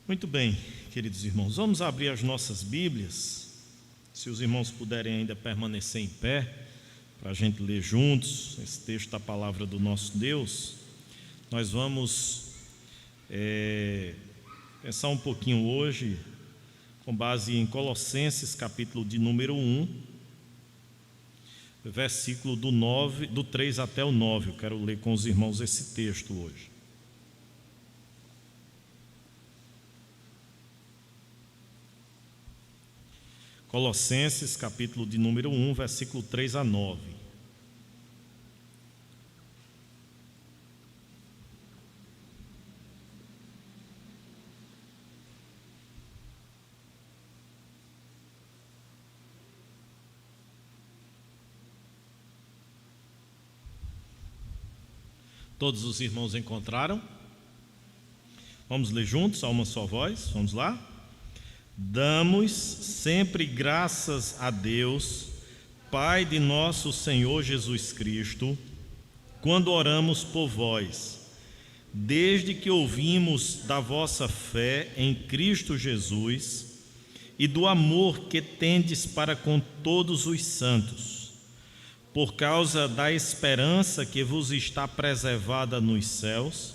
Muito bem, queridos irmãos, vamos abrir as nossas Bíblias. Se os irmãos puderem ainda permanecer em pé, para a gente ler juntos esse texto da palavra do nosso Deus. Nós vamos pensar um pouquinho hoje, com base em Colossenses, capítulo de número 1, versículo do 3 até o 9. Eu quero ler com os irmãos esse texto hoje. Colossenses, capítulo de número 1, versículo 3 a 9. Todos os irmãos encontraram? Vamos ler juntos, a uma só voz, vamos lá? Damos sempre graças a Deus, Pai de nosso Senhor Jesus Cristo, quando oramos por vós, desde que ouvimos da vossa fé em Cristo Jesus e do amor que tendes para com todos os santos, por causa da esperança que vos está preservada nos céus,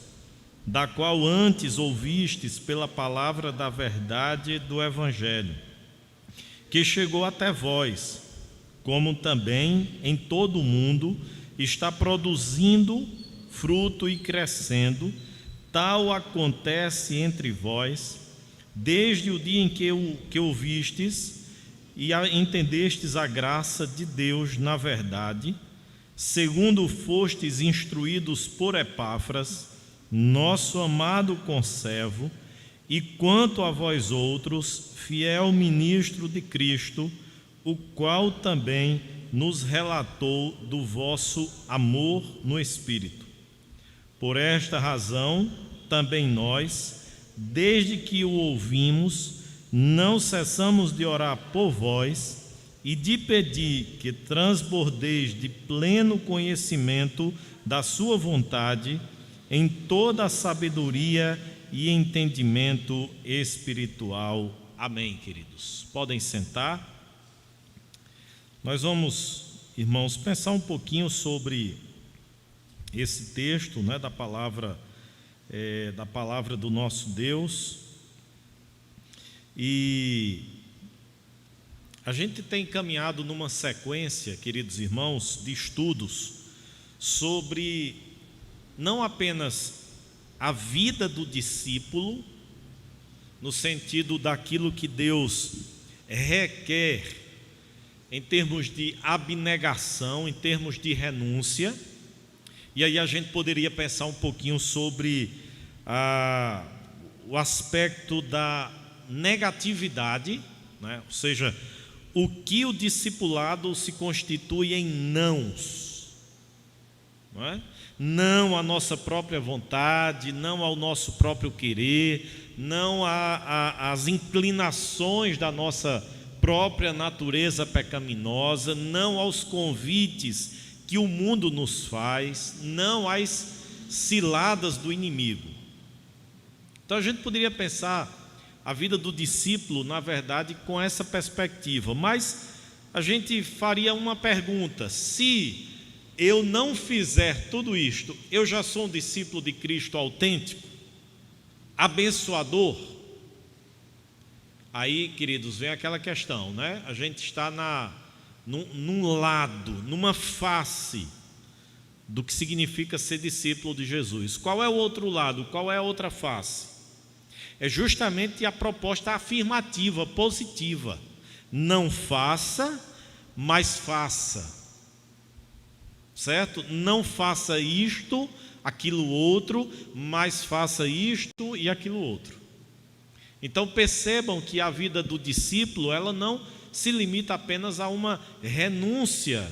da qual antes ouvistes pela palavra da verdade do Evangelho, que chegou até vós, como também em todo o mundo está produzindo fruto e crescendo. Tal acontece entre vós, desde o dia em que ouvistes e entendestes a graça de Deus na verdade, segundo fostes instruídos por Epáfras, nosso amado conservo, e quanto a vós outros, fiel ministro de Cristo, o qual também nos relatou do vosso amor no Espírito. Por esta razão, também nós, desde que o ouvimos, não cessamos de orar por vós e de pedir que transbordeis de pleno conhecimento da sua vontade, em toda a sabedoria e entendimento espiritual. Amém, queridos. Podem sentar. Nós vamos, irmãos, pensar um pouquinho sobre esse texto, da palavra do nosso Deus. E a gente tem caminhado numa sequência, queridos irmãos, de estudos sobre não apenas a vida do discípulo, no sentido daquilo que Deus requer em termos de abnegação, em termos de renúncia, e aí a gente poderia pensar um pouquinho sobre o aspecto da negatividade, ou seja, o que o discipulado se constitui em nãos, não é? Não à nossa própria vontade, não ao nosso próprio querer, não às inclinações da nossa própria natureza pecaminosa, não aos convites que o mundo nos faz, não às ciladas do inimigo. Então a gente poderia pensar a vida do discípulo, na verdade, com essa perspectiva, mas a gente faria uma pergunta: se eu não fizer tudo isto, eu já sou um discípulo de Cristo autêntico, abençoador? Aí, queridos, vem aquela questão, A gente está num lado, numa face do que significa ser discípulo de Jesus. Qual é o outro lado? Qual é a outra face? É justamente a proposta afirmativa, positiva. Não faça, mas faça. Certo? Não faça isto, aquilo outro, mas faça isto e aquilo outro. Então percebam que a vida do discípulo, ela não se limita apenas a uma renúncia,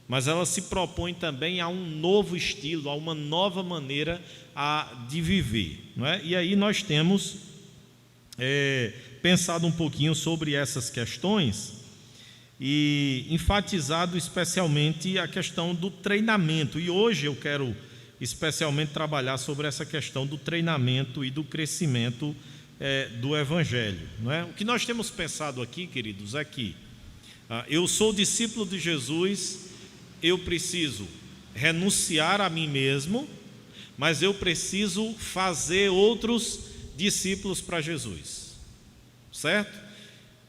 mas ela se propõe também a um novo estilo, a uma nova maneira de viver, E aí nós temos pensado um pouquinho sobre essas questões e enfatizado especialmente a questão do treinamento. E hoje eu quero especialmente trabalhar sobre essa questão do treinamento e do crescimento do Evangelho, não é? O que nós temos pensado aqui, queridos, é que eu sou discípulo de Jesus, eu preciso renunciar a mim mesmo, mas eu preciso fazer outros discípulos para Jesus, certo?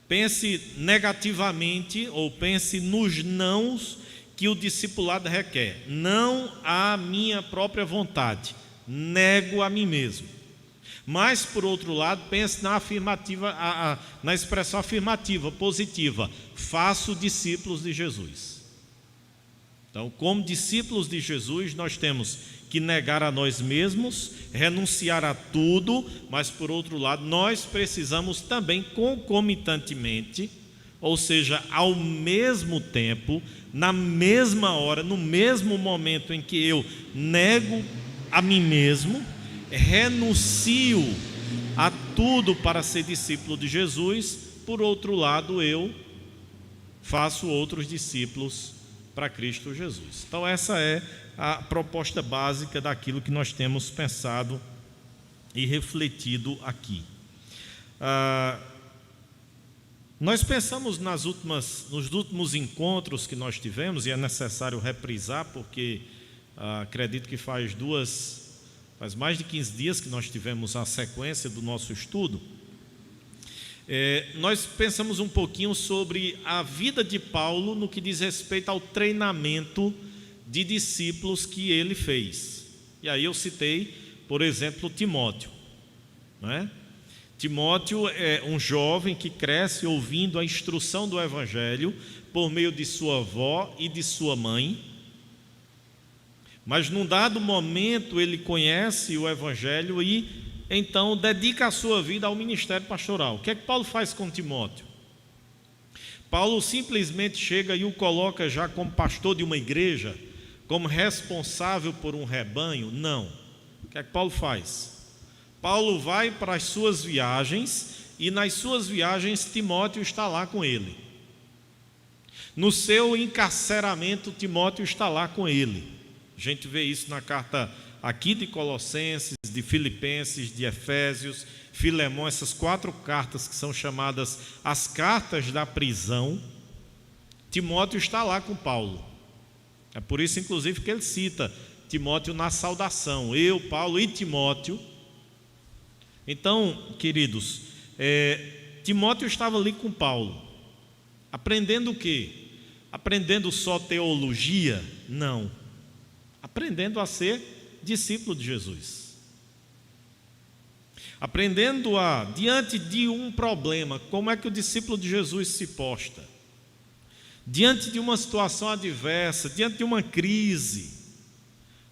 Pense negativamente ou pense nos nãos que o discipulado requer. Não à minha própria vontade, nego a mim mesmo. Mas, por outro lado, pense na afirmativa, na expressão afirmativa, positiva: faço discípulos de Jesus. Então, como discípulos de Jesus, nós temos que negar a nós mesmos, renunciar a tudo, mas, por outro lado, nós precisamos também concomitantemente, ou seja, ao mesmo tempo, na mesma hora, no mesmo momento em que eu nego a mim mesmo, renuncio a tudo para ser discípulo de Jesus, por outro lado, eu faço outros discípulos para Cristo Jesus. Então essa é a proposta básica daquilo que nós temos pensado e refletido aqui. Nós pensamos nos últimos encontros que nós tivemos, e é necessário reprisar, porque acredito que faz mais de 15 dias que nós tivemos a sequência do nosso estudo. Nós pensamos um pouquinho sobre a vida de Paulo no que diz respeito ao treinamento de discípulos que ele fez. E aí eu citei, por exemplo, Timóteo, não é? Timóteo é um jovem que cresce ouvindo a instrução do Evangelho por meio de sua avó e de sua mãe, mas num dado momento ele conhece o Evangelho e então dedica a sua vida ao ministério pastoral. O que é que Paulo faz com Timóteo? Paulo simplesmente chega e o coloca já como pastor de uma igreja, como responsável por um rebanho? Não. O que é que Paulo faz? Paulo vai para as suas viagens e nas suas viagens Timóteo está lá com ele. No seu encarceramento, Timóteo está lá com ele. A gente vê isso na carta aqui de Colossenses, de Filipenses, de Efésios, Filemão, essas 4 cartas que são chamadas as cartas da prisão. Timóteo está lá com Paulo. É por isso, inclusive, que ele cita Timóteo na saudação. Eu, Paulo e Timóteo. Então, queridos, Timóteo estava ali com Paulo. Aprendendo o quê? Aprendendo só teologia? Não. Aprendendo a ser discípulo de Jesus. Aprendendo diante de um problema, como é que o discípulo de Jesus se posta? Diante de uma situação adversa, diante de uma crise,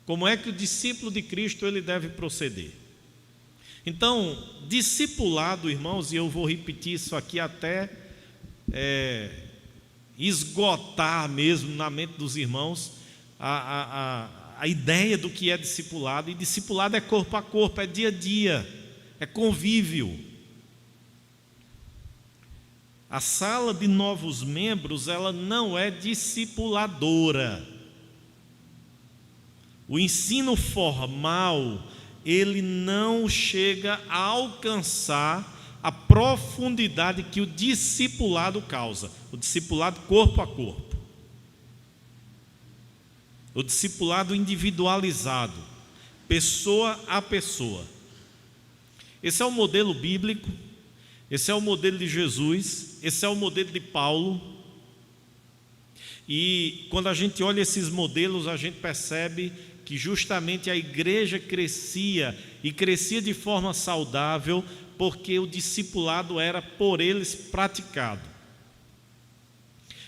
como é que o discípulo de Cristo ele deve proceder? Então, discipulado, irmãos, e eu vou repetir isso aqui até esgotar mesmo na mente dos irmãos a ideia do que é discipulado. E discipulado é corpo a corpo, é dia a dia, é convívio. A sala de novos membros, ela não é discipuladora. O ensino formal, ele não chega a alcançar a profundidade que o discipulado causa. O discipulado corpo a corpo. O discipulado individualizado, pessoa a pessoa. Esse é o modelo bíblico, esse é o modelo de Jesus, esse é o modelo de Paulo. E quando a gente olha esses modelos, a gente percebe que justamente a igreja crescia, e crescia de forma saudável, porque o discipulado era por eles praticado.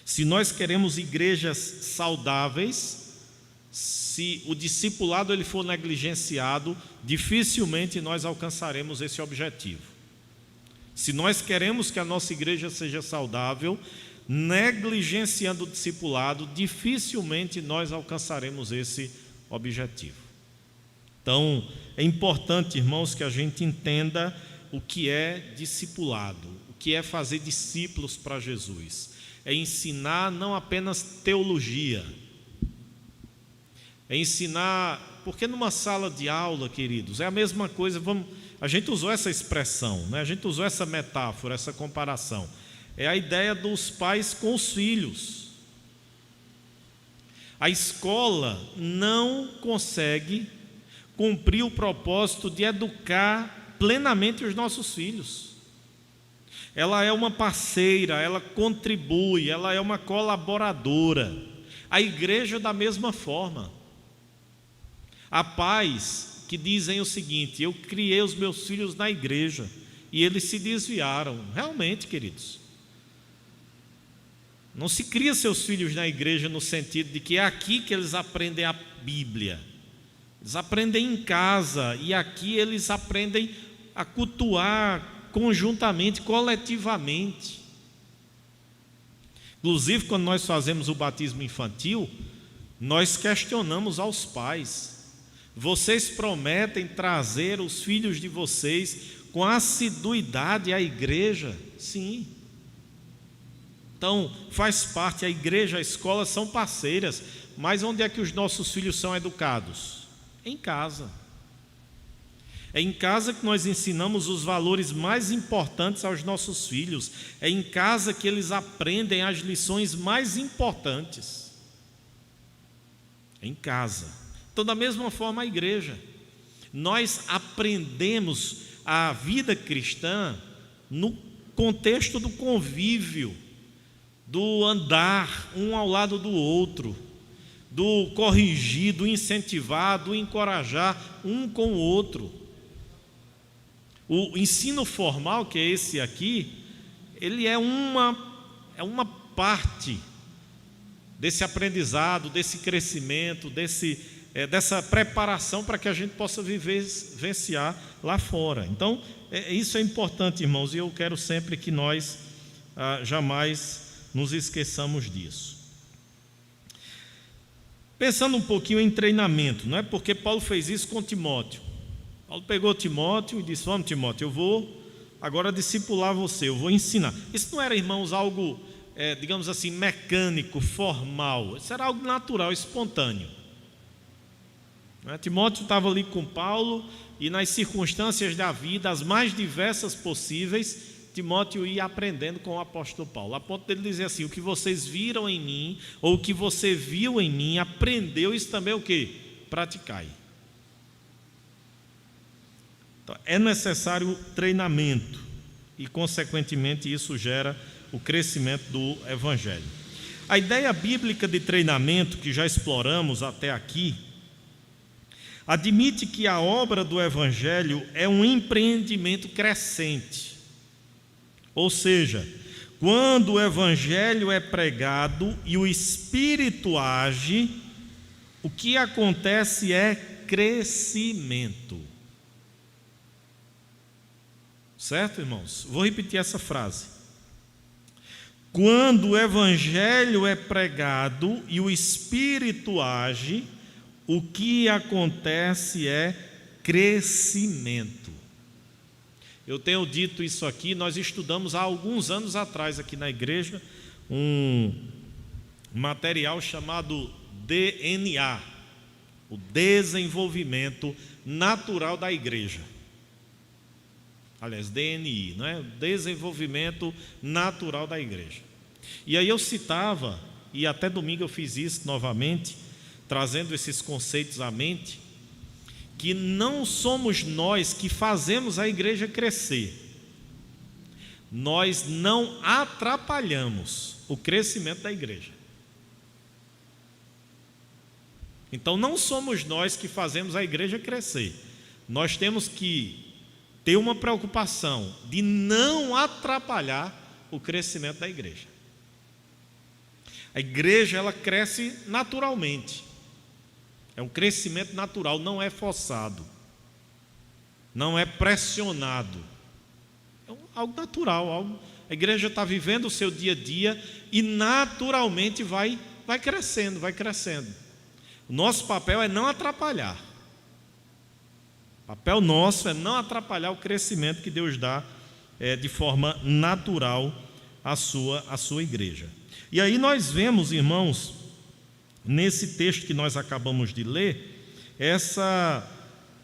Se nós queremos igrejas saudáveis, se o discipulado ele for negligenciado, dificilmente nós alcançaremos esse objetivo. Se nós queremos que a nossa igreja seja saudável, negligenciando o discipulado, dificilmente nós alcançaremos esse objetivo. Então, é importante, irmãos, que a gente entenda o que é discipulado, o que é fazer discípulos para Jesus. É ensinar não apenas teologia, é ensinar, porque numa sala de aula, queridos, é a mesma coisa, a gente usou essa expressão, né? A gente usou essa metáfora, essa comparação. É a ideia dos pais com os filhos. A escola não consegue cumprir o propósito de educar plenamente os nossos filhos. Ela é uma parceira, ela contribui, ela é uma colaboradora. A igreja da mesma forma. Há pais que dizem o seguinte: eu criei os meus filhos na igreja e eles se desviaram. Realmente, queridos, não se cria seus filhos na igreja no sentido de que é aqui que eles aprendem a Bíblia. Eles aprendem em casa e aqui eles aprendem a cultuar conjuntamente, coletivamente. Inclusive, quando nós fazemos o batismo infantil, nós questionamos aos pais: vocês prometem trazer os filhos de vocês com assiduidade à igreja? Sim. Então, faz parte, a igreja, a escola são parceiras, mas onde é que os nossos filhos são educados? Em casa. É em casa que nós ensinamos os valores mais importantes aos nossos filhos. É em casa que eles aprendem as lições mais importantes. É em casa. Então, da mesma forma, a igreja. Nós aprendemos a vida cristã no contexto do convívio, do andar um ao lado do outro, do corrigir, do incentivar, do encorajar um com o outro. O ensino formal, que é esse aqui, ele é uma parte desse aprendizado, desse crescimento, dessa preparação para que a gente possa vivenciar lá fora. Então, isso é importante, irmãos, e eu quero sempre que nós jamais nos esqueçamos disso. Pensando um pouquinho em treinamento, não é porque Paulo fez isso com Timóteo. Paulo pegou Timóteo e disse: vamos, Timóteo, eu vou agora discipular você, eu vou ensinar. Isso não era, irmãos, algo, digamos assim, mecânico, formal. Isso era algo natural, espontâneo. Timóteo estava ali com Paulo e nas circunstâncias da vida, as mais diversas possíveis, Timóteo ia aprendendo com o apóstolo Paulo, a ponto dele dizer assim: o que vocês viram em mim, ou o que você viu em mim, aprendeu, isso também é o quê? Praticai. Então, é necessário treinamento e, consequentemente, isso gera o crescimento do Evangelho. A ideia bíblica de treinamento, que já exploramos até aqui, admite que a obra do Evangelho é um empreendimento crescente. Ou seja, quando o Evangelho é pregado e o Espírito age, o que acontece é crescimento. Certo, irmãos? Vou repetir essa frase. Quando o Evangelho é pregado e o Espírito age, o que acontece é crescimento. Eu tenho dito isso aqui, nós estudamos há alguns anos atrás aqui na igreja um material chamado DNA, o desenvolvimento natural da igreja. Aliás, DNI, não é? Desenvolvimento natural da igreja. E aí eu citava, e até domingo eu fiz isso novamente, trazendo esses conceitos à mente, que não somos nós que fazemos a igreja crescer. Nós não atrapalhamos o crescimento da igreja. Então não somos nós que fazemos a igreja crescer. Nós temos que ter uma preocupação de não atrapalhar o crescimento da igreja. A igreja, ela cresce naturalmente. É um crescimento natural, não é forçado, não é pressionado. É algo natural, a igreja está vivendo o seu dia a dia e naturalmente vai crescendo, vai crescendo. O nosso papel é não atrapalhar. O papel nosso é não atrapalhar o crescimento que Deus dá de forma natural à sua igreja. E aí nós vemos, irmãos, nesse texto que nós acabamos de ler, essa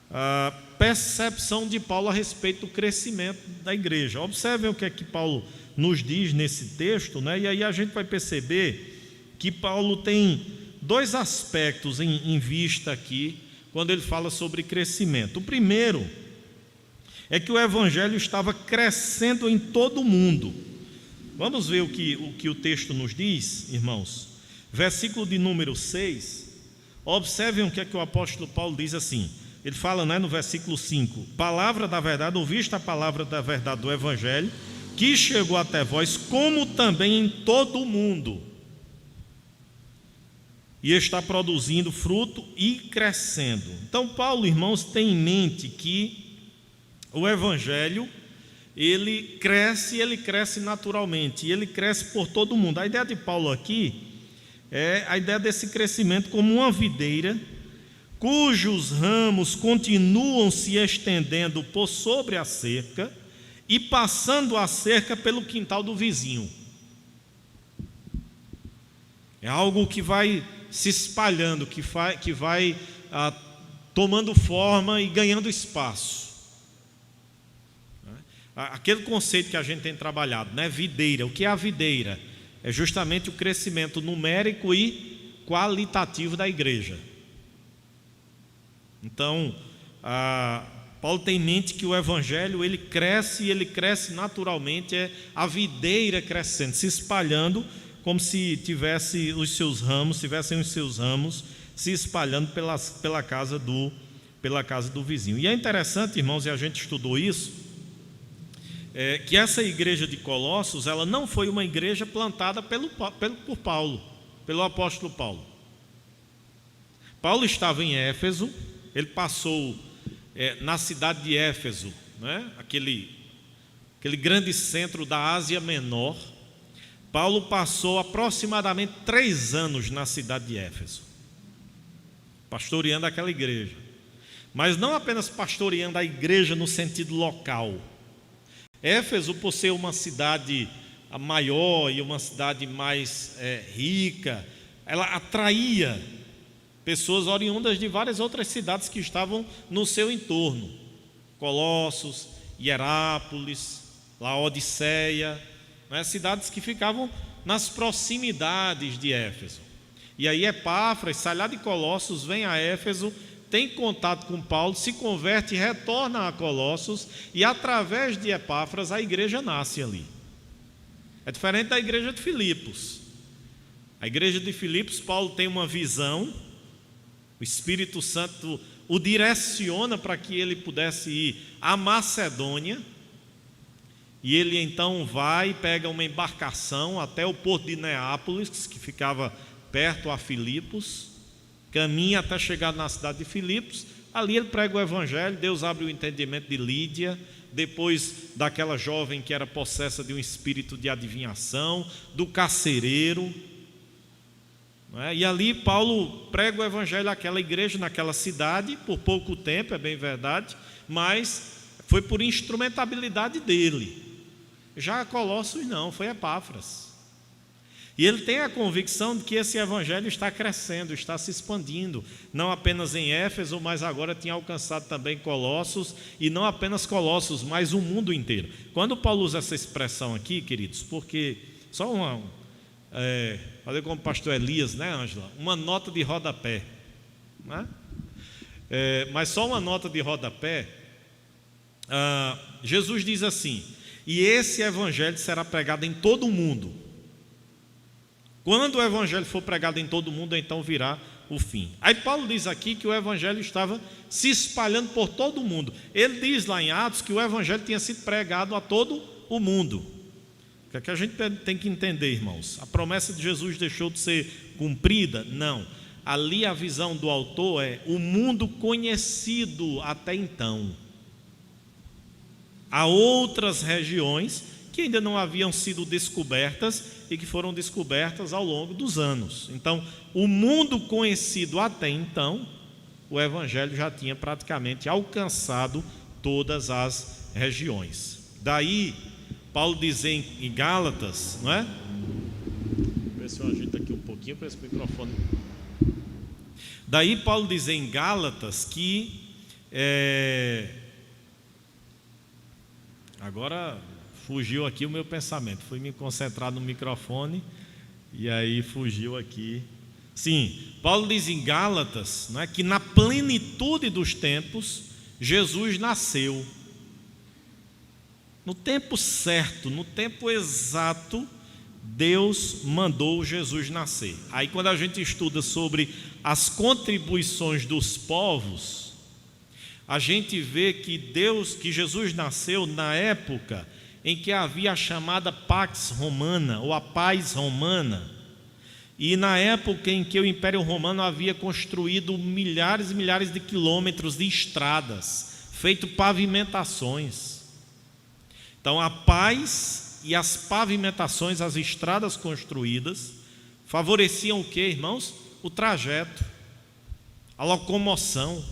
a percepção de Paulo a respeito do crescimento da igreja. Observem o que é que Paulo nos diz nesse texto, né? E aí a gente vai perceber que Paulo tem dois aspectos em vista aqui, quando ele fala sobre crescimento. O primeiro é que o evangelho estava crescendo em todo o mundo. Vamos ver o que o texto nos diz, irmãos. Versículo de número 6. Observem o que é que o apóstolo Paulo diz assim. Ele fala, né, no versículo 5: palavra da verdade, ouviste a palavra da verdade do evangelho, que chegou até vós, como também em todo o mundo, e está produzindo fruto e crescendo. Então Paulo, irmãos, tem em mente que o evangelho, ele cresce naturalmente, e ele cresce por todo o mundo. A ideia de Paulo aqui é a ideia desse crescimento como uma videira, cujos ramos continuam se estendendo por sobre a cerca e passando a cerca pelo quintal do vizinho. É algo que vai se espalhando, que vai tomando forma e ganhando espaço. Aquele conceito que a gente tem trabalhado, né? Videira. O que é a videira? É justamente o crescimento numérico e qualitativo da igreja. Então, Paulo tem em mente que o evangelho ele cresce naturalmente, é a videira crescendo, se espalhando, como se tivessem os seus ramos se espalhando pela casa do vizinho. E é interessante, irmãos, e a gente estudou isso, que essa igreja de Colossos, ela não foi uma igreja plantada por Paulo, pelo apóstolo Paulo. Paulo estava em Éfeso, ele passou na cidade de Éfeso, né? aquele grande centro da Ásia Menor. Paulo passou aproximadamente 3 anos na cidade de Éfeso, pastoreando aquela igreja, mas não apenas pastoreando a igreja no sentido local. Éfeso, por ser uma cidade maior e uma cidade mais rica, ela atraía pessoas oriundas de várias outras cidades que estavam no seu entorno: Colossos, Hierápolis, Laodiceia, né? Cidades que ficavam nas proximidades de Éfeso. E aí Epáfras sai lá de Colossos, vem a Éfeso, tem contato com Paulo, se converte, retorna a Colossos, e através de Epáfras a igreja nasce ali. É diferente da igreja de Filipos. A igreja de Filipos, Paulo tem uma visão, o Espírito Santo o direciona para que ele pudesse ir à Macedônia, e ele então vai e pega uma embarcação até o porto de Neápolis, que ficava perto a Filipos, caminha até chegar na cidade de Filipos. Ali ele prega o evangelho, Deus abre o entendimento de Lídia, depois daquela jovem que era possessa de um espírito de adivinhação, do carcereiro, não é? E ali Paulo prega o evangelho àquela igreja, naquela cidade, por pouco tempo, é bem verdade, mas foi por instrumentabilidade dele. Já a Colossos não, foi Epáfras. E ele tem a convicção de que esse evangelho está crescendo, está se expandindo, não apenas em Éfeso, mas agora tinha alcançado também Colossos, e não apenas Colossos, mas o mundo inteiro. Quando Paulo usa essa expressão aqui, queridos, porque só fazer como o pastor Elias, né, Ângela? Uma nota de rodapé, né? Mas só uma nota de rodapé. Jesus diz assim: e esse evangelho será pregado em todo o mundo. Quando o evangelho for pregado em todo o mundo, então virá o fim. Aí Paulo diz aqui que o evangelho estava se espalhando por todo o mundo. Ele diz lá em Atos que o evangelho tinha sido pregado a todo o mundo. O que a gente tem que entender, irmãos? A promessa de Jesus deixou de ser cumprida? Não. Ali a visão do autor é o mundo conhecido até então. Há outras regiões que ainda não haviam sido descobertas e que foram descobertas ao longo dos anos. Então, o mundo conhecido até então, o evangelho já tinha praticamente alcançado todas as regiões. Daí, Paulo diz em Gálatas, não é? Vou ver se eu ajeito aqui um pouquinho para esse microfone. Daí, Paulo diz em Gálatas que Agora fugiu aqui o meu pensamento, fui me concentrar no microfone e aí fugiu aqui. Sim, Paulo diz em Gálatas, não é, que na plenitude dos tempos Jesus nasceu. No tempo certo, no tempo exato, Deus mandou Jesus nascer. Aí quando a gente estuda sobre as contribuições dos povos, a gente vê que Jesus nasceu na época em que havia a chamada Pax Romana, ou a paz romana, e na época em que o Império Romano havia construído milhares e milhares de quilômetros de estradas, feito pavimentações. Então a paz e as pavimentações, as estradas construídas, favoreciam o que, irmãos? O trajeto, a locomoção,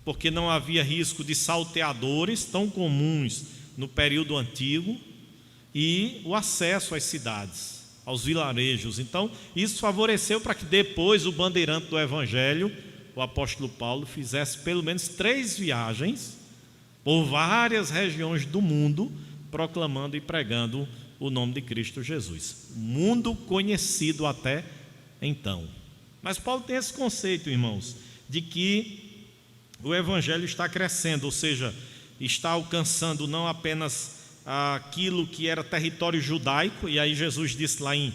porque não havia risco de salteadores tão comuns no período antigo, e o acesso às cidades, aos vilarejos. Então isso favoreceu para que depois o bandeirante do Evangelho, o apóstolo Paulo, fizesse pelo menos 3 viagens por várias regiões do mundo, proclamando e pregando o nome de Cristo Jesus, mundo conhecido até então. Mas Paulo tem esse conceito, irmãos, de que o Evangelho está crescendo, ou seja, está alcançando não apenas aquilo que era território judaico, e aí Jesus disse lá em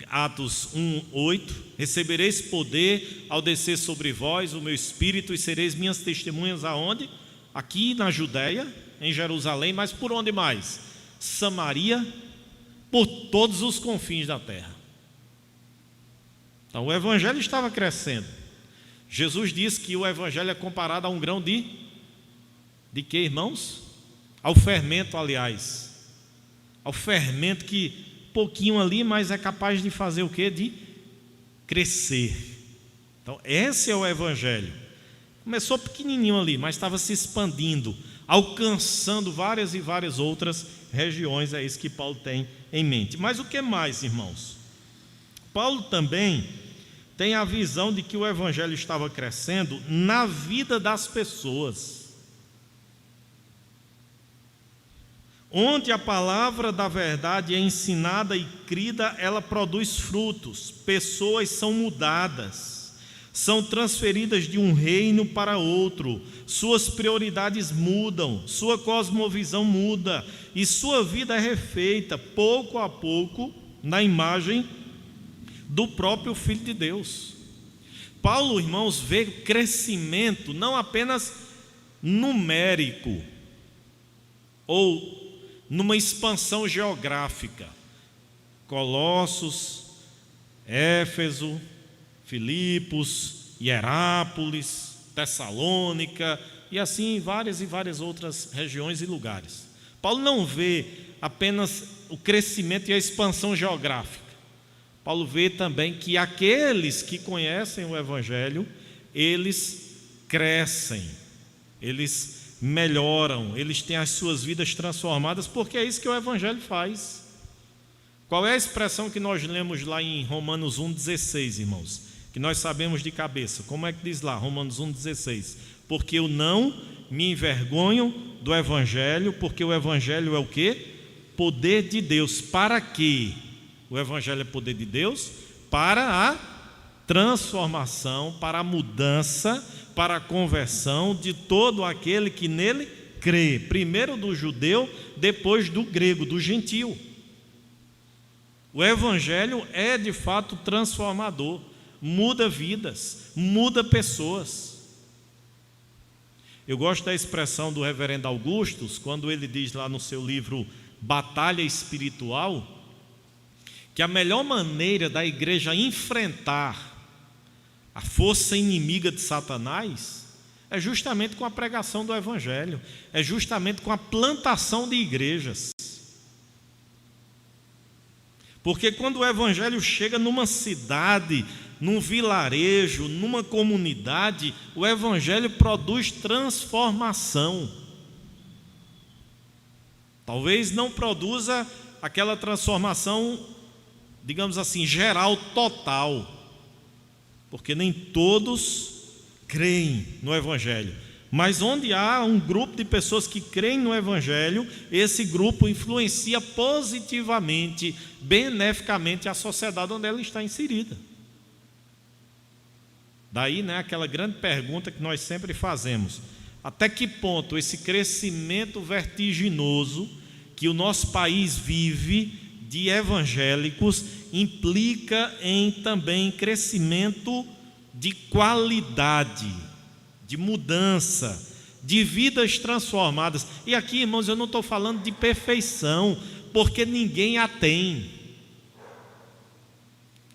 Atos 1:8: recebereis poder ao descer sobre vós o meu Espírito, e sereis minhas testemunhas aonde? Aqui na Judéia, em Jerusalém, mas por onde mais? Samaria, por todos os confins da terra. Então o Evangelho estava crescendo. Jesus disse que o Evangelho é comparado a um grão de quê, irmãos? Ao fermento, aliás. Ao fermento que pouquinho ali, mas é capaz de fazer o quê? De crescer. Então esse é o Evangelho. Começou pequenininho ali, mas estava se expandindo, alcançando várias e várias outras regiões. É isso que Paulo tem em mente. Mas o que mais, irmãos? Paulo também tem a visão de que o Evangelho estava crescendo na vida das pessoas. Onde a palavra da verdade é ensinada e crida, ela produz frutos, pessoas são mudadas, são transferidas de um reino para outro, suas prioridades mudam, sua cosmovisão muda, e sua vida é refeita, pouco a pouco, na imagem do próprio Filho de Deus. Paulo, irmãos, vê crescimento não apenas numérico, ou numa expansão geográfica. Colossos, Éfeso, Filipos, Hierápolis, Tessalônica, e assim várias e várias outras regiões e lugares. Paulo não vê apenas o crescimento e a expansão geográfica. Paulo vê também que aqueles que conhecem o Evangelho, eles crescem, eles melhoram, eles têm as suas vidas transformadas, porque é isso que o Evangelho faz. Qual é a expressão que nós lemos lá em Romanos 1,16, irmãos? Que nós sabemos de cabeça. Como é que diz lá, Romanos 1,16? Porque eu não me envergonho do Evangelho, porque o Evangelho é o quê? Poder de Deus. Para quê? O Evangelho é poder de Deus para a transformação, para a mudança, para a conversão de todo aquele que nele crê. Primeiro do judeu, depois do grego, do gentio. O Evangelho é de fato transformador, muda vidas, muda pessoas. Eu gosto da expressão do reverendo Augustus, quando ele diz lá no seu livro Batalha Espiritual, que a melhor maneira da igreja enfrentar a força inimiga de Satanás é justamente com a pregação do Evangelho, é justamente com a plantação de igrejas. Porque quando o Evangelho chega numa cidade, num vilarejo, numa comunidade, o Evangelho produz transformação. Talvez não produza aquela transformação, digamos assim, geral, total, porque nem todos creem no Evangelho, Mas onde há um grupo de pessoas que creem no Evangelho, esse grupo influencia positivamente, beneficamente a sociedade onde ela está inserida. Daí, aquela grande pergunta que nós sempre fazemos: até que ponto esse crescimento vertiginoso que o nosso país vive de evangélicos implica em também crescimento de qualidade, de mudança, de vidas transformadas? E aqui, irmãos, eu não estou falando de perfeição, porque ninguém a tem.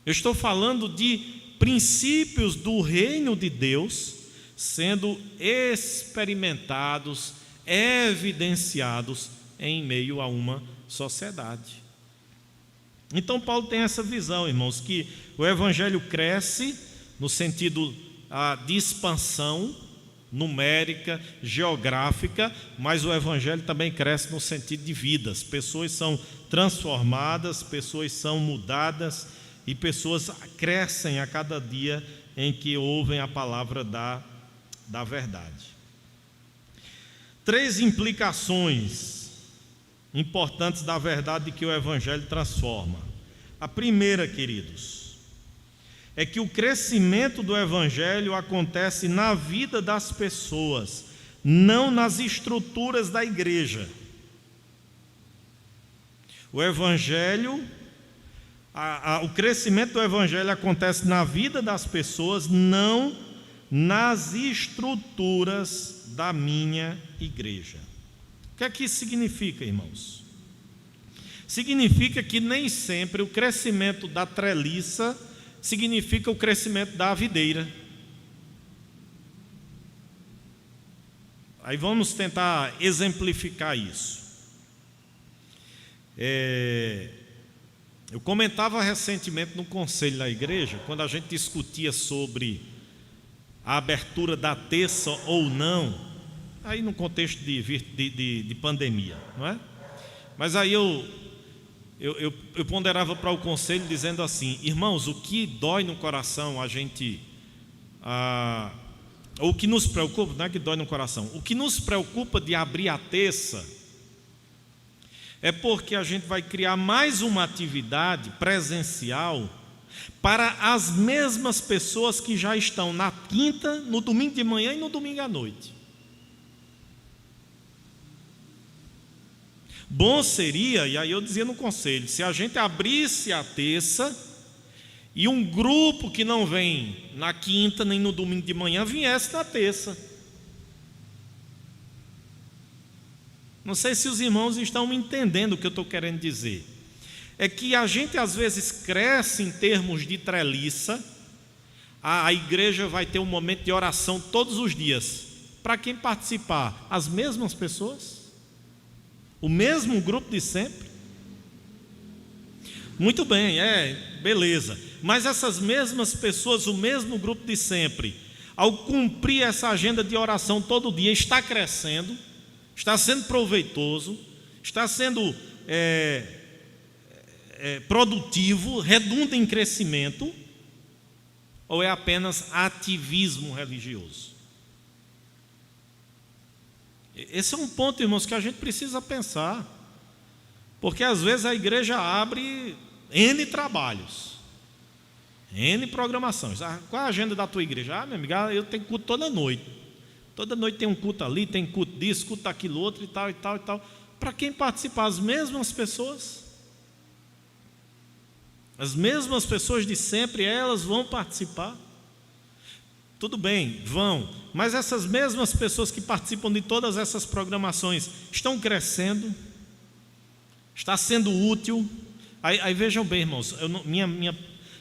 Eu estou falando de princípios do reino de Deus sendo experimentados, evidenciados em meio a uma sociedade. Então Paulo tem essa visão, irmãos, que o evangelho cresce no sentido de expansão numérica, geográfica, mas o evangelho também cresce no sentido de vidas. Pessoas são transformadas, pessoas são mudadas e pessoas crescem a cada dia em que ouvem a palavra da verdade. 3 implicações importantes da verdade que o evangelho transforma. A primeira, queridos, é que o crescimento do evangelho acontece na vida das pessoas, não nas estruturas da igreja. O evangelho, o crescimento do evangelho acontece na vida das pessoas, não nas estruturas da minha igreja. O que é que isso significa, irmãos? Significa que nem sempre o crescimento da treliça significa o crescimento da videira. Aí vamos tentar exemplificar isso. Eu comentava recentemente no conselho da igreja, quando a gente discutia sobre a abertura da terça ou não, aí no contexto de pandemia, não é? Mas aí eu ponderava para o conselho dizendo assim: irmãos, o que dói no coração ou o que nos preocupa, não é que dói no coração, o que nos preocupa de abrir a terça é porque a gente vai criar mais uma atividade presencial para as mesmas pessoas que já estão na quinta, no domingo de manhã e no domingo à noite. Bom seria, e aí eu dizia no conselho, se a gente abrisse a terça e um grupo que não vem na quinta nem no domingo de manhã viesse na terça. Não sei se os irmãos estão entendendo o que eu estou querendo dizer. É que a gente às vezes cresce em termos de treliça. A igreja vai ter um momento de oração todos os dias. Para quem participar? As mesmas pessoas? O mesmo grupo de sempre? Muito bem, beleza. Mas essas mesmas pessoas, o mesmo grupo de sempre, ao cumprir essa agenda de oração todo dia, está crescendo, está sendo proveitoso, está sendo produtivo, redunda em crescimento, ou é apenas ativismo religioso? Esse é um ponto, irmãos, que a gente precisa pensar, porque às vezes a igreja abre N trabalhos, N programações. Qual é a agenda da tua igreja? Minha amiga, eu tenho culto toda noite tem um culto ali, tem culto disso, culto daquilo outro e tal, e tal, e tal. Para quem participar? As mesmas pessoas? As mesmas pessoas de sempre, elas vão participar? Tudo bem, vão, mas essas mesmas pessoas que participam de todas essas programações estão crescendo? Está sendo útil? Aí vejam bem, irmãos,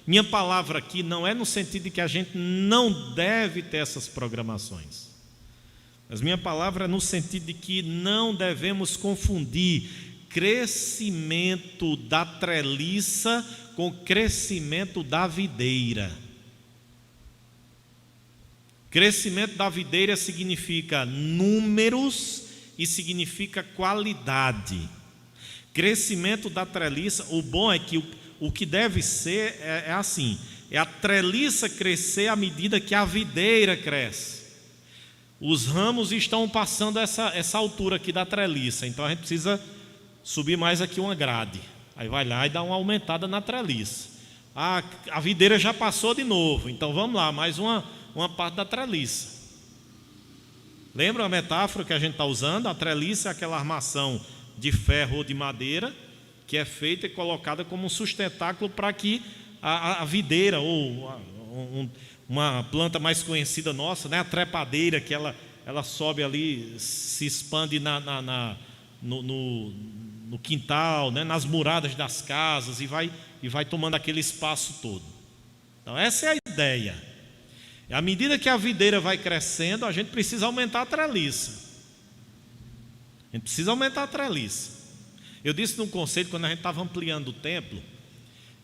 minha palavra aqui não é no sentido de que a gente não deve ter essas programações, mas minha palavra é no sentido de que não devemos confundir crescimento da treliça com crescimento da videira. Crescimento da videira significa números e significa qualidade. Crescimento da treliça, o bom é que o que deve ser é assim: é a treliça crescer à medida que a videira cresce. os ramos estão passando essa altura aqui da treliça, então a gente precisa subir mais aqui uma grade. Aí vai lá e dá uma aumentada na treliça. A videira já passou de novo, então vamos lá, mais uma parte da treliça. Lembra a metáfora que a gente está usando? A treliça é aquela armação de ferro ou de madeira que é feita e colocada como um sustentáculo para que a videira ou uma planta mais conhecida nossa, né, a trepadeira, que ela sobe ali, se expande no quintal, né, nas muradas das casas e vai tomando aquele espaço todo. Então essa é a ideia. À medida que a videira vai crescendo, a gente precisa aumentar a treliça. A gente precisa aumentar a treliça. Eu disse no conselho, quando a gente estava ampliando o templo,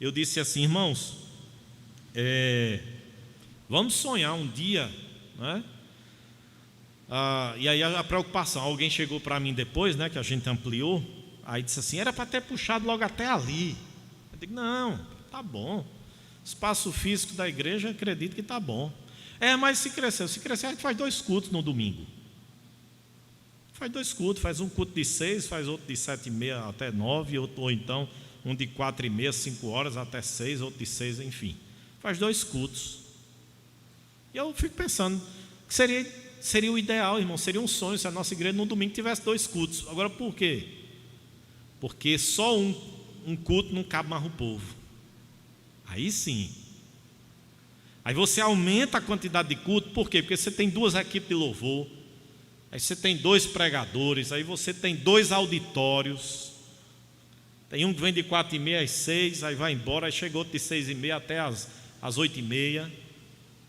eu disse assim: irmãos, vamos sonhar um dia, né? E aí a preocupação, alguém chegou para mim depois, né, que a gente ampliou, aí disse assim: era para ter puxado logo até ali. Eu digo: não, tá bom, espaço físico da igreja, acredito que tá bom. Mas se crescer a gente faz 2 cultos no domingo. Faz 2 cultos, faz um culto de 6, faz outro de 7h30 até 9, ou então um de 4h30, 5 horas até 6, outro de 6, enfim. Faz 2 cultos. E eu fico pensando que seria o ideal, irmão, seria um sonho se a nossa igreja no domingo tivesse 2 cultos. Agora por quê? Porque só um culto não cabe mais o povo. Aí sim. Aí você aumenta a quantidade de culto, por quê? Porque você tem 2 equipes de louvor, aí você tem 2 pregadores, aí você tem 2 auditórios, tem um que vem de 4h30 às 6, aí vai embora, aí chega outro de 6h30 até às 8h30,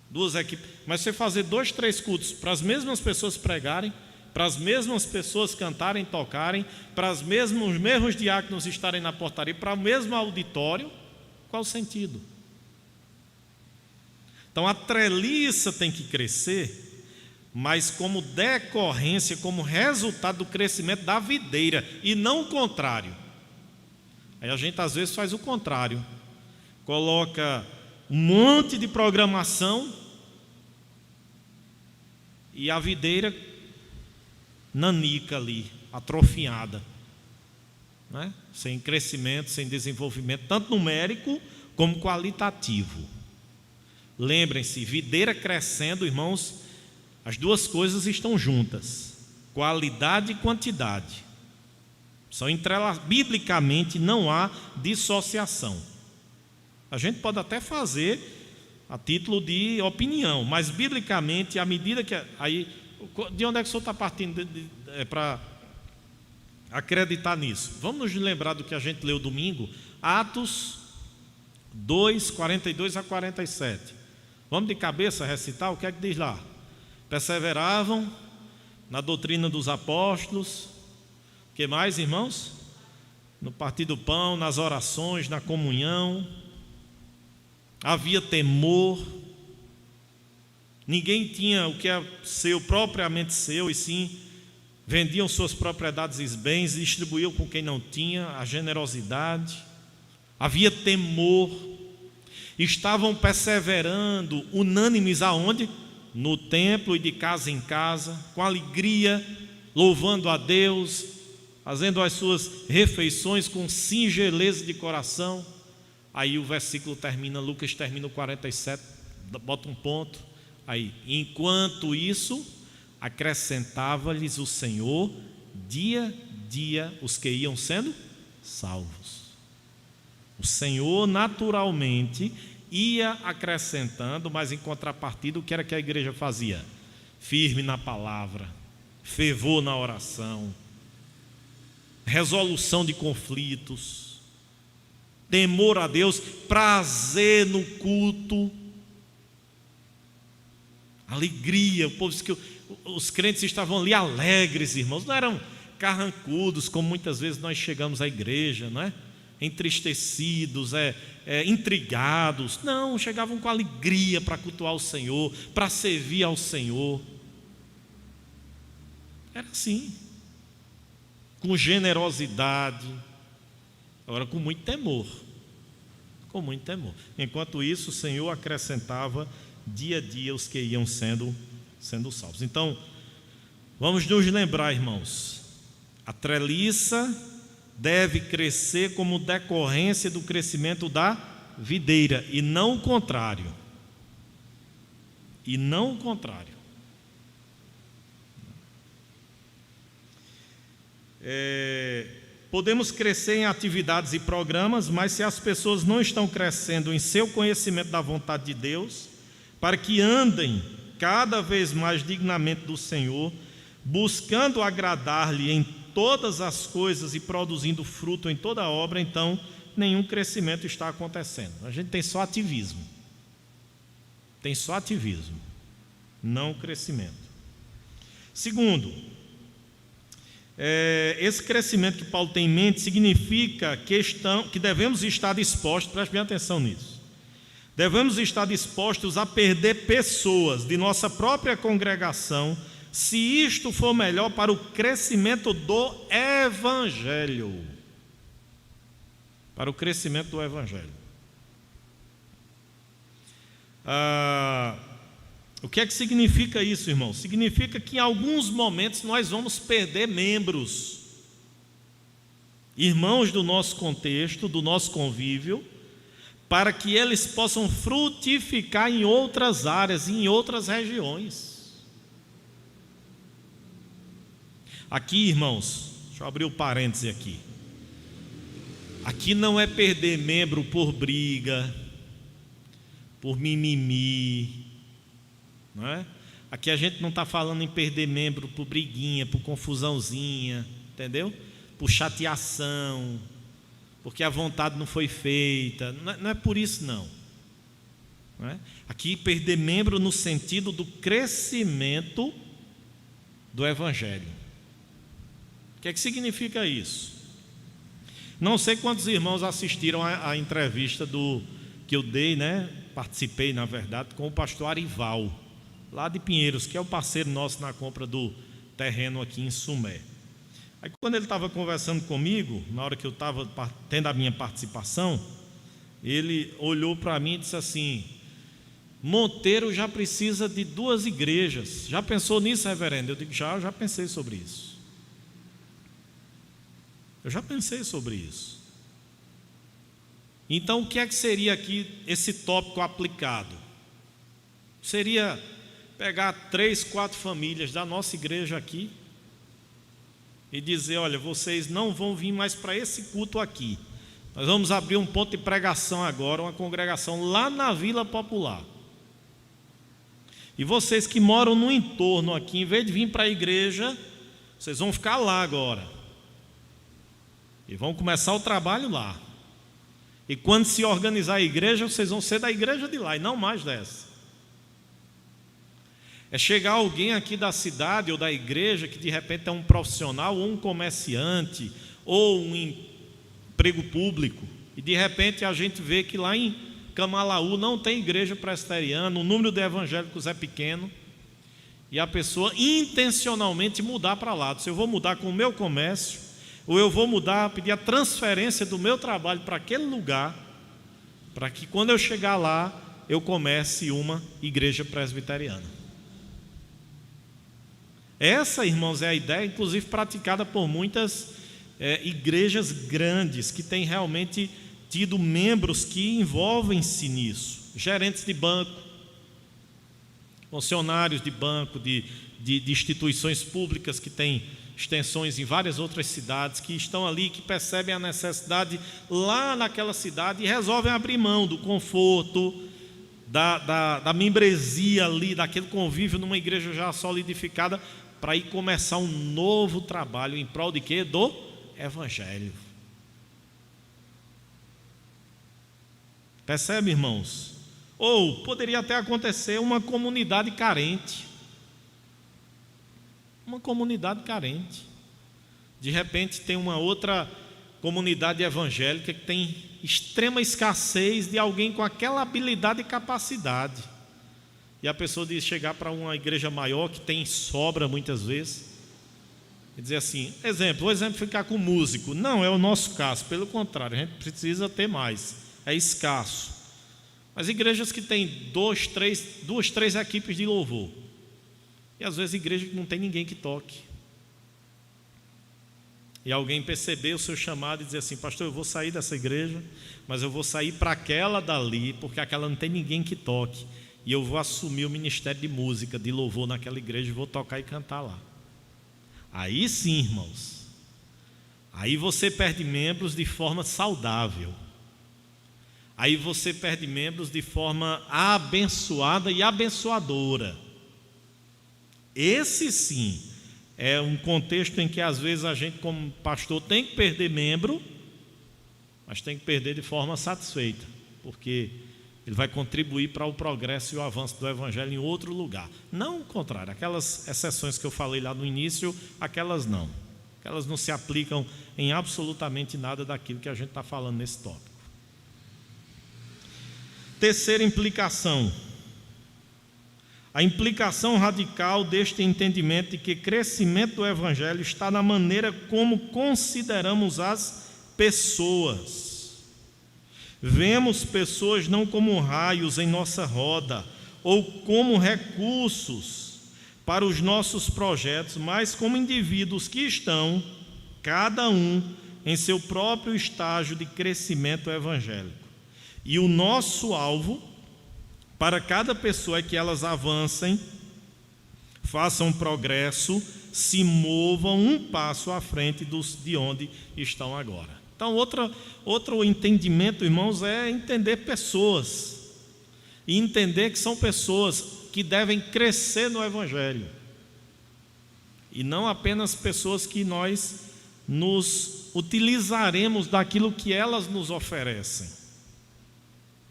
2 equipes. Mas você fazer 2, 3 cultos para as mesmas pessoas pregarem, para as mesmas pessoas cantarem, tocarem, para os mesmos diáconos estarem na portaria, para o mesmo auditório, qual o sentido? Então a treliça tem que crescer, mas como decorrência, como resultado do crescimento da videira, e não o contrário. Aí a gente às vezes faz o contrário, coloca um monte de programação e a videira nanica ali, atrofiada, né? Sem crescimento, sem desenvolvimento, tanto numérico como qualitativo. Lembrem-se, videira crescendo, irmãos, as 2 coisas estão juntas, qualidade e quantidade. São entrelaçadas. Biblicamente não há dissociação. A gente pode até fazer a título de opinião, mas biblicamente, à medida que... Aí, de onde é que o senhor está partindo para acreditar nisso? Vamos nos lembrar do que a gente leu domingo, Atos 2, 42 a 47. Vamos de cabeça recitar, o que é que diz lá? Perseveravam na doutrina dos apóstolos. O que mais, irmãos? No partir do pão, nas orações, na comunhão. Havia temor. Ninguém tinha o que é seu, propriamente seu, e sim vendiam suas propriedades e bens, distribuíam com quem não tinha, a generosidade. Havia temor. Estavam perseverando, unânimes aonde? No templo e de casa em casa, com alegria, louvando a Deus, fazendo as suas refeições com singeleza de coração. Aí o versículo termina, Lucas termina o 47, bota um ponto. Aí, enquanto isso, acrescentava-lhes o Senhor, dia a dia, os que iam sendo salvos. O Senhor naturalmente ia acrescentando, mas em contrapartida, o que era que a igreja fazia? Firme na palavra, fervor na oração, resolução de conflitos, temor a Deus, prazer no culto, alegria. O povo disse que os crentes estavam ali alegres, irmãos, não eram carrancudos, como muitas vezes nós chegamos à igreja, não é? Entristecidos, intrigados. Não, chegavam com alegria para cultuar o Senhor, para servir ao Senhor. Era assim, com generosidade, agora com muito temor. Com muito temor. Enquanto isso, o Senhor acrescentava dia a dia os que iam sendo salvos. Então, Vamos nos lembrar, irmãos, a treliça deve crescer como decorrência do crescimento da videira, e não o contrário. E não o contrário. Podemos crescer em atividades e programas, mas se as pessoas não estão crescendo em seu conhecimento da vontade de Deus, para que andem cada vez mais dignamente do Senhor, buscando agradar-lhe em todas as coisas e produzindo fruto em toda a obra, então nenhum crescimento está acontecendo. A gente tem só ativismo. Tem só ativismo, não crescimento. Segundo, esse crescimento que Paulo tem em mente significa que devemos estar dispostos, preste bem atenção nisso, devemos estar dispostos a perder pessoas de nossa própria congregação, se isto for melhor para o crescimento do Evangelho. Para o crescimento do Evangelho. O que é que significa isso, irmão? Significa que em alguns momentos nós vamos perder membros, irmãos do nosso contexto, do nosso convívio, para que eles possam frutificar em outras áreas, em outras regiões. Aqui, irmãos, deixa eu abrir o parêntese aqui. Aqui não é perder membro por briga, por mimimi, não é? Aqui a gente não está falando em perder membro por briguinha, por confusãozinha, entendeu? Por chateação, porque a vontade não foi feita, não é por isso não é? Aqui perder membro no sentido do crescimento do Evangelho. O que é que significa isso? Não sei quantos irmãos assistiram à entrevista que eu dei, né? Participei, na verdade, com o pastor Arival, lá de Pinheiros, que é o parceiro nosso na compra do terreno aqui em Sumé. Aí quando ele estava conversando comigo, na hora que eu estava tendo a minha participação, ele olhou para mim e disse assim: Monteiro já precisa de 2 igrejas. Já pensou nisso, reverendo? Eu digo, já pensei sobre isso. Eu já pensei sobre isso. Então, o que é que seria aqui esse tópico aplicado? Seria pegar 3, 4 famílias da nossa igreja aqui e dizer: olha, vocês não vão vir mais para esse culto aqui. Nós vamos abrir um ponto de pregação agora, uma congregação lá na Vila Popular. E vocês que moram no entorno aqui, em vez de vir para a igreja, vocês vão ficar lá agora. E vão começar o trabalho lá. E quando se organizar a igreja, vocês vão ser da igreja de lá e não mais dessa. É chegar alguém aqui da cidade ou da igreja que de repente é um profissional ou um comerciante ou um emprego público, e de repente a gente vê que lá em Camalaú não tem igreja presbiteriana, o número de evangélicos é pequeno, e a pessoa intencionalmente mudar para lá. Se eu vou mudar com o meu comércio, ou eu vou mudar, pedir a transferência do meu trabalho para aquele lugar, para que quando eu chegar lá, eu comece uma igreja presbiteriana. Essa, irmãos, é a ideia, inclusive praticada por muitas igrejas grandes, que têm realmente tido membros que envolvem-se nisso. Gerentes de banco, funcionários de banco, de instituições públicas que têm extensões em várias outras cidades, que estão ali, que percebem a necessidade lá naquela cidade e resolvem abrir mão do conforto, da membresia ali, daquele convívio numa igreja já solidificada, para ir começar um novo trabalho em prol de quê? Do Evangelho. Percebe, irmãos? Ou poderia até acontecer uma comunidade carente. Uma comunidade carente. De repente tem uma outra comunidade evangélica que tem extrema escassez de alguém com aquela habilidade e capacidade. E a pessoa diz chegar para uma igreja maior que tem sobra muitas vezes e dizer assim, vou exemplificar com músico. Não é o nosso caso, pelo contrário, a gente precisa ter mais, é escasso. Mas igrejas que têm 2, 3 equipes de louvor, E às vezes igreja que não tem ninguém que toque. E alguém perceber o seu chamado e dizer assim: pastor, eu vou sair dessa igreja, mas eu vou sair para aquela dali, porque aquela não tem ninguém que toque. E eu vou assumir o ministério de música, de louvor naquela igreja e vou tocar e cantar lá. Aí sim, irmãos, aí você perde membros de forma saudável. Aí você perde membros de forma abençoada e abençoadora. Esse sim é um contexto em que às vezes a gente como pastor tem que perder membro, mas tem que perder de forma satisfeita, porque ele vai contribuir para o progresso e o avanço do evangelho em outro lugar. Não o contrário, aquelas exceções que eu falei lá no início, aquelas não se aplicam em absolutamente nada daquilo que a gente está falando nesse tópico. Terceira implicação, a implicação radical deste entendimento de que crescimento do evangelho está na maneira como consideramos as pessoas. Vemos pessoas não como raios em nossa roda ou como recursos para os nossos projetos, mas como indivíduos que estão, cada um, em seu próprio estágio de crescimento evangélico. E o nosso alvo para cada pessoa é que elas avancem, façam progresso, se movam um passo à frente de onde estão agora. Então, outro entendimento, irmãos, é entender pessoas. E entender que são pessoas que devem crescer no evangelho. E não apenas pessoas que nós nos utilizaremos daquilo que elas nos oferecem,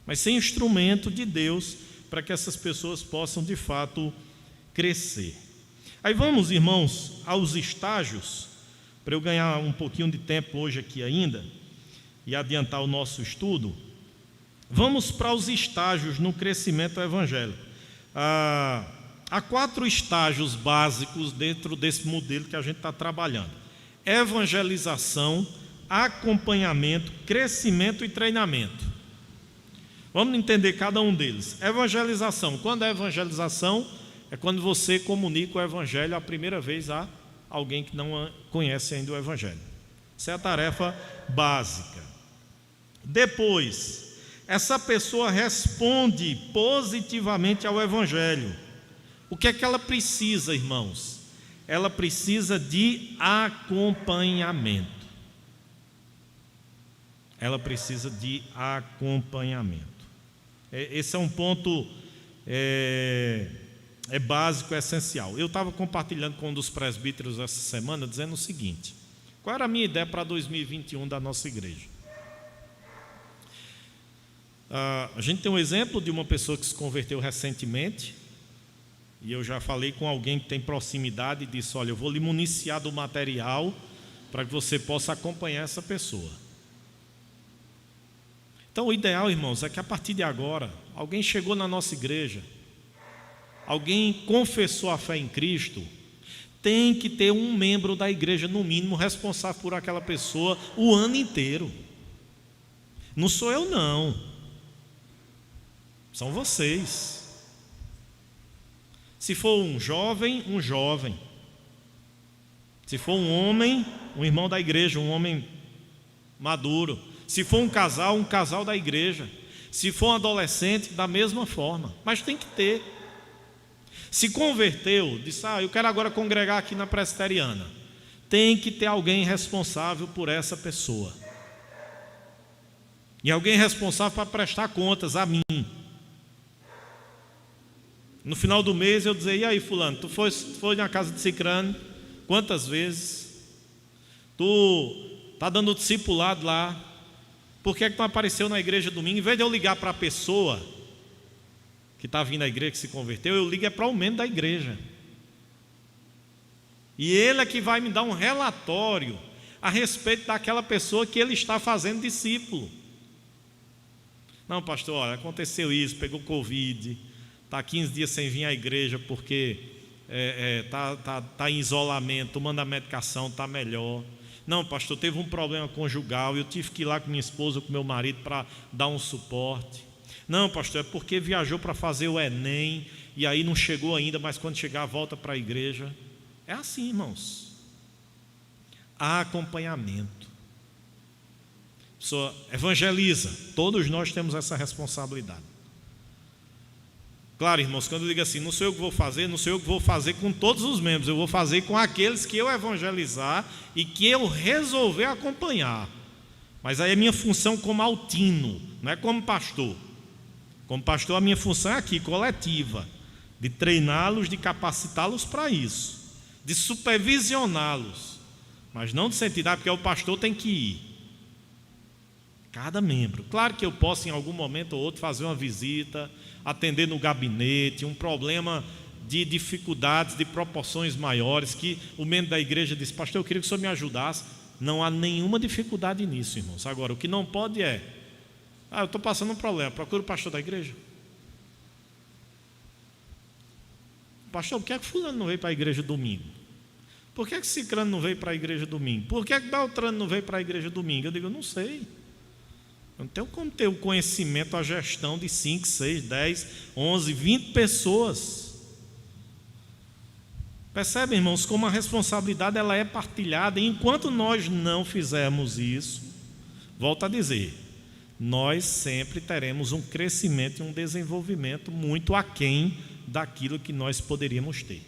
mas ser instrumento de Deus para que essas pessoas possam de fato crescer. Aí vamos, irmãos, aos estágios, para eu ganhar um pouquinho de tempo hoje aqui ainda e adiantar o nosso estudo. Vamos para os estágios no crescimento evangélico. Há 4 estágios básicos dentro desse modelo que a gente está trabalhando: evangelização, acompanhamento, crescimento e treinamento. Vamos entender cada um deles. Evangelização. Quando é evangelização? É quando você comunica o evangelho a primeira vez a alguém que não conhece ainda o evangelho. Essa é a tarefa básica. Depois, essa pessoa responde positivamente ao evangelho. O que é que ela precisa, irmãos? Ela precisa de acompanhamento. Ela precisa de acompanhamento. Esse é um ponto básico, essencial. Eu estava compartilhando com um dos presbíteros essa semana, dizendo o seguinte: qual era a minha ideia para 2021 da nossa igreja? A gente tem um exemplo de uma pessoa que se converteu recentemente, e eu já falei com alguém que tem proximidade e disse: olha, eu vou lhe municiar do material para que você possa acompanhar essa pessoa. Então o ideal, irmãos, é que a partir de agora, alguém chegou na nossa igreja, alguém confessou a fé em Cristo, tem que ter um membro da igreja, no mínimo, responsável por aquela pessoa o ano inteiro. Não sou eu não, são vocês. Se for um jovem, um jovem. Se for um homem, um irmão da igreja, um homem maduro. Se for um casal da igreja. Se for um adolescente, da mesma forma. Mas tem que ter. Se converteu, disse: eu quero agora congregar aqui na presbiteriana. Tem que ter alguém responsável por essa pessoa. E alguém responsável para prestar contas a mim. No final do mês eu dizer: e aí, fulano, tu foi na casa de Cicrano quantas vezes? Tu está dando discipulado lá. Por que tu não apareceu na igreja domingo? Em vez de eu ligar para a pessoa que está vindo à igreja, que se converteu, eu ligo para o membro da igreja. E ele é que vai me dar um relatório a respeito daquela pessoa que ele está fazendo discípulo. Não, pastor, olha, aconteceu isso, pegou Covid, está 15 dias sem vir à igreja porque está em isolamento, tomando a medicação, está melhor. Não, pastor, teve um problema conjugal, eu tive que ir lá com minha esposa, com meu marido, para dar um suporte. Não, pastor, é porque viajou para fazer o Enem e aí não chegou ainda, mas quando chegar volta para a igreja. É assim, irmãos. Há acompanhamento. A pessoa evangeliza, todos nós temos essa responsabilidade. Claro, irmãos, quando eu digo assim, não sou eu que vou fazer, não sou eu que vou fazer com todos os membros, eu vou fazer com aqueles que eu evangelizar e que eu resolver acompanhar. Mas aí é minha função como altino, não é como pastor. Como pastor, a minha função é aqui, coletiva, de treiná-los, de capacitá-los para isso, de supervisioná-los, mas não de sentido, porque o pastor tem que ir. Cada membro. Claro que eu posso em algum momento ou outro fazer uma visita, atender no gabinete, um problema de dificuldades, de proporções maiores, que o membro da igreja diz, pastor, eu queria que o senhor me ajudasse. Não há nenhuma dificuldade nisso, irmãos. Agora, o que não pode é, eu estou passando um problema, procura o pastor da igreja. Pastor, por que é que fulano não veio para a igreja domingo? Por que é que Cicrano não veio para a igreja domingo? Por que é que Beltrano não veio para a igreja domingo? Eu digo, eu não sei. Eu não tenho como ter o conhecimento, a gestão de 5, 6, 10, 11, 20 pessoas. Percebe, irmãos, como a responsabilidade ela é partilhada. E enquanto nós não fizermos isso, volto a dizer, nós sempre teremos um crescimento e um desenvolvimento muito aquém daquilo que nós poderíamos ter.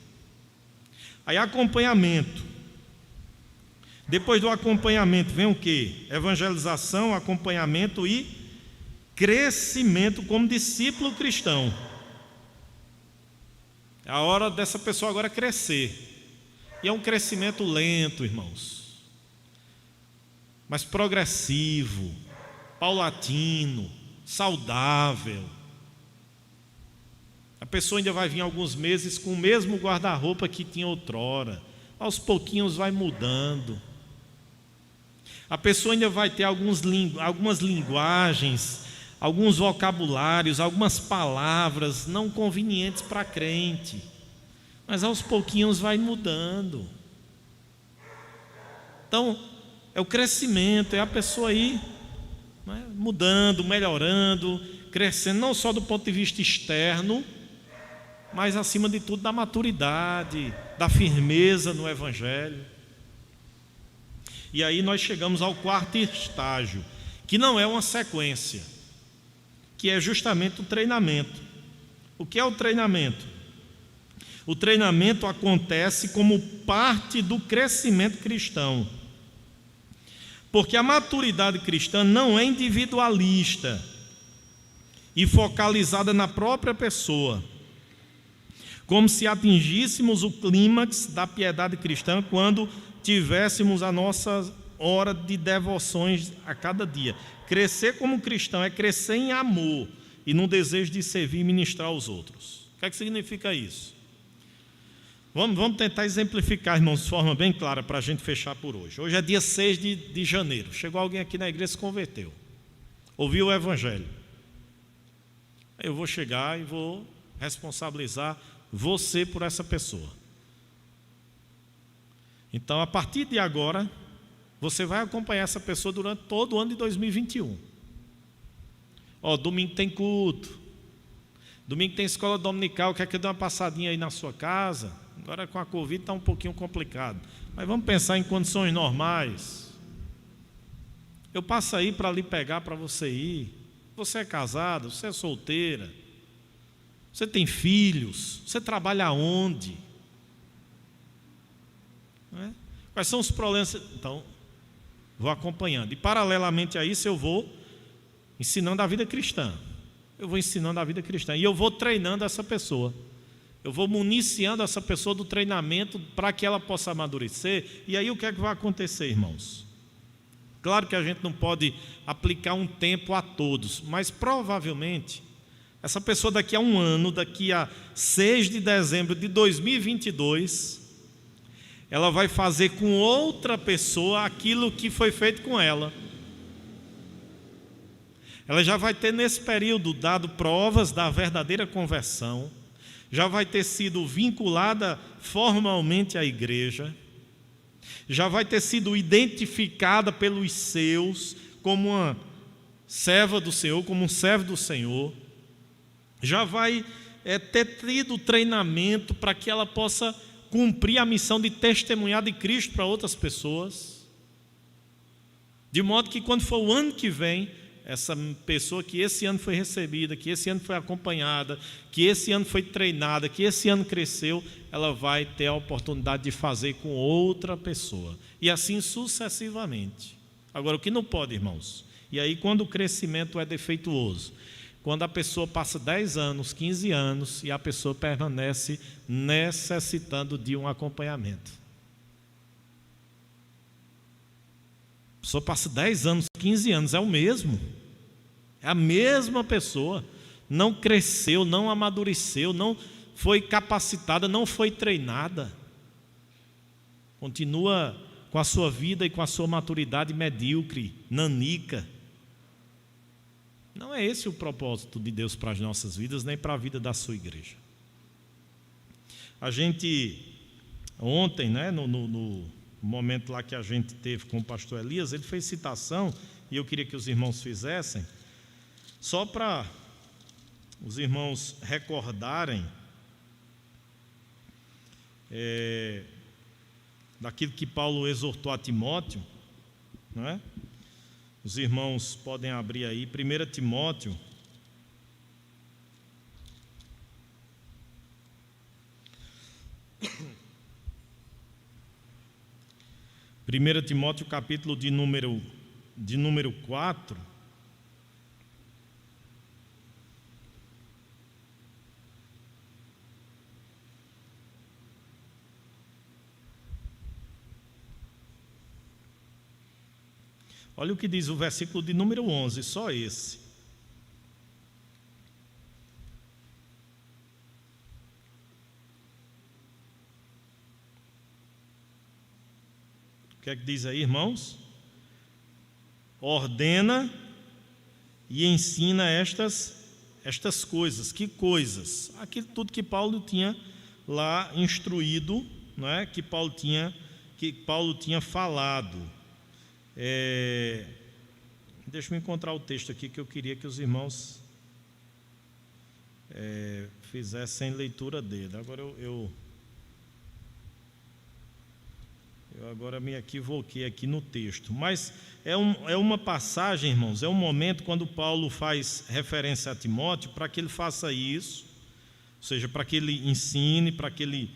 Aí acompanhamento. Depois do acompanhamento vem o quê? Evangelização, acompanhamento e crescimento como discípulo cristão. É a hora dessa pessoa agora crescer. E é um crescimento lento, irmãos, mas progressivo, paulatino, saudável. A pessoa ainda vai vir alguns meses com o mesmo guarda-roupa que tinha outrora. Aos pouquinhos vai mudando. A pessoa ainda vai ter algumas linguagens, alguns vocabulários, algumas palavras não convenientes para crente. Mas aos pouquinhos vai mudando. Então, é o crescimento, é a pessoa aí, né, mudando, melhorando, crescendo, não só do ponto de vista externo, mas acima de tudo da maturidade, da firmeza no Evangelho. E aí nós chegamos ao quarto estágio, que não é uma sequência, que é justamente o treinamento. O que é o treinamento? O treinamento acontece como parte do crescimento cristão, porque a maturidade cristã não é individualista e focalizada na própria pessoa, como se atingíssemos o clímax da piedade cristã quando tivéssemos a nossa hora de devoções a cada dia. Crescer como cristão é crescer em amor e no desejo de servir e ministrar aos outros. O que é que significa isso? Vamos tentar exemplificar, irmãos, de forma bem clara para a gente fechar por hoje. Hoje é dia 6 de janeiro. Chegou alguém aqui na igreja e se converteu. Ouviu o Evangelho. Eu vou chegar e vou responsabilizar você por essa pessoa. Então, a partir de agora, você vai acompanhar essa pessoa durante todo o ano de 2021. Domingo tem culto, domingo tem escola dominical, quer que eu dê uma passadinha aí na sua casa? Agora com a Covid está um pouquinho complicado, mas vamos pensar em condições normais. Eu passo aí para lhe pegar para você ir. Você é casado, você é solteira, você tem filhos, você trabalha onde? Quais são os problemas? Então, vou acompanhando. E paralelamente a isso eu vou ensinando a vida cristã. Eu vou ensinando a vida cristã. E eu vou treinando essa pessoa. Eu vou municiando essa pessoa do treinamento para que ela possa amadurecer. E aí o que é que vai acontecer, irmãos? Claro que a gente não pode aplicar um tempo a todos, mas provavelmente essa pessoa daqui a um ano, daqui a 6 de dezembro de 2022... ela vai fazer com outra pessoa aquilo que foi feito com ela. Ela já vai ter nesse período dado provas da verdadeira conversão, já vai ter sido vinculada formalmente à igreja, já vai ter sido identificada pelos seus como uma serva do Senhor, como um servo do Senhor, já vai ter tido treinamento para que ela possa cumprir a missão de testemunhar de Cristo para outras pessoas. De modo que quando for o ano que vem, essa pessoa que esse ano foi recebida, que esse ano foi acompanhada, que esse ano foi treinada, que esse ano cresceu, ela vai ter a oportunidade de fazer com outra pessoa. E assim sucessivamente. Agora, o que não pode, irmãos? E aí, quando o crescimento é defeituoso, quando a pessoa passa 10 anos, 15 anos, e a pessoa permanece necessitando de um acompanhamento. A pessoa passa 10 anos, 15 anos, é o mesmo. É a mesma pessoa. Não cresceu, não amadureceu, não foi capacitada, não foi treinada. Continua com a sua vida e com a sua maturidade medíocre, nanica. Não é esse o propósito de Deus para as nossas vidas, nem para a vida da sua igreja. A gente, ontem, no momento lá que a gente teve com o pastor Elias, ele fez citação, e eu queria que os irmãos fizessem, só para os irmãos recordarem daquilo que Paulo exortou a Timóteo, não é? Os irmãos podem abrir aí, 1 Timóteo, capítulo de número 4. Olha o que diz o versículo de número 11, só esse. O que é que diz aí, irmãos? Ordena e ensina estas coisas. Que coisas? Aquilo tudo que Paulo tinha lá instruído, não é? que Paulo tinha falado. Deixa eu encontrar o texto aqui que eu queria que os irmãos fizessem leitura dele. Agora eu agora me equivoquei aqui no texto, mas é uma passagem, irmãos, é um momento quando Paulo faz referência a Timóteo para que ele faça isso, ou seja, para que ele ensine, para que ele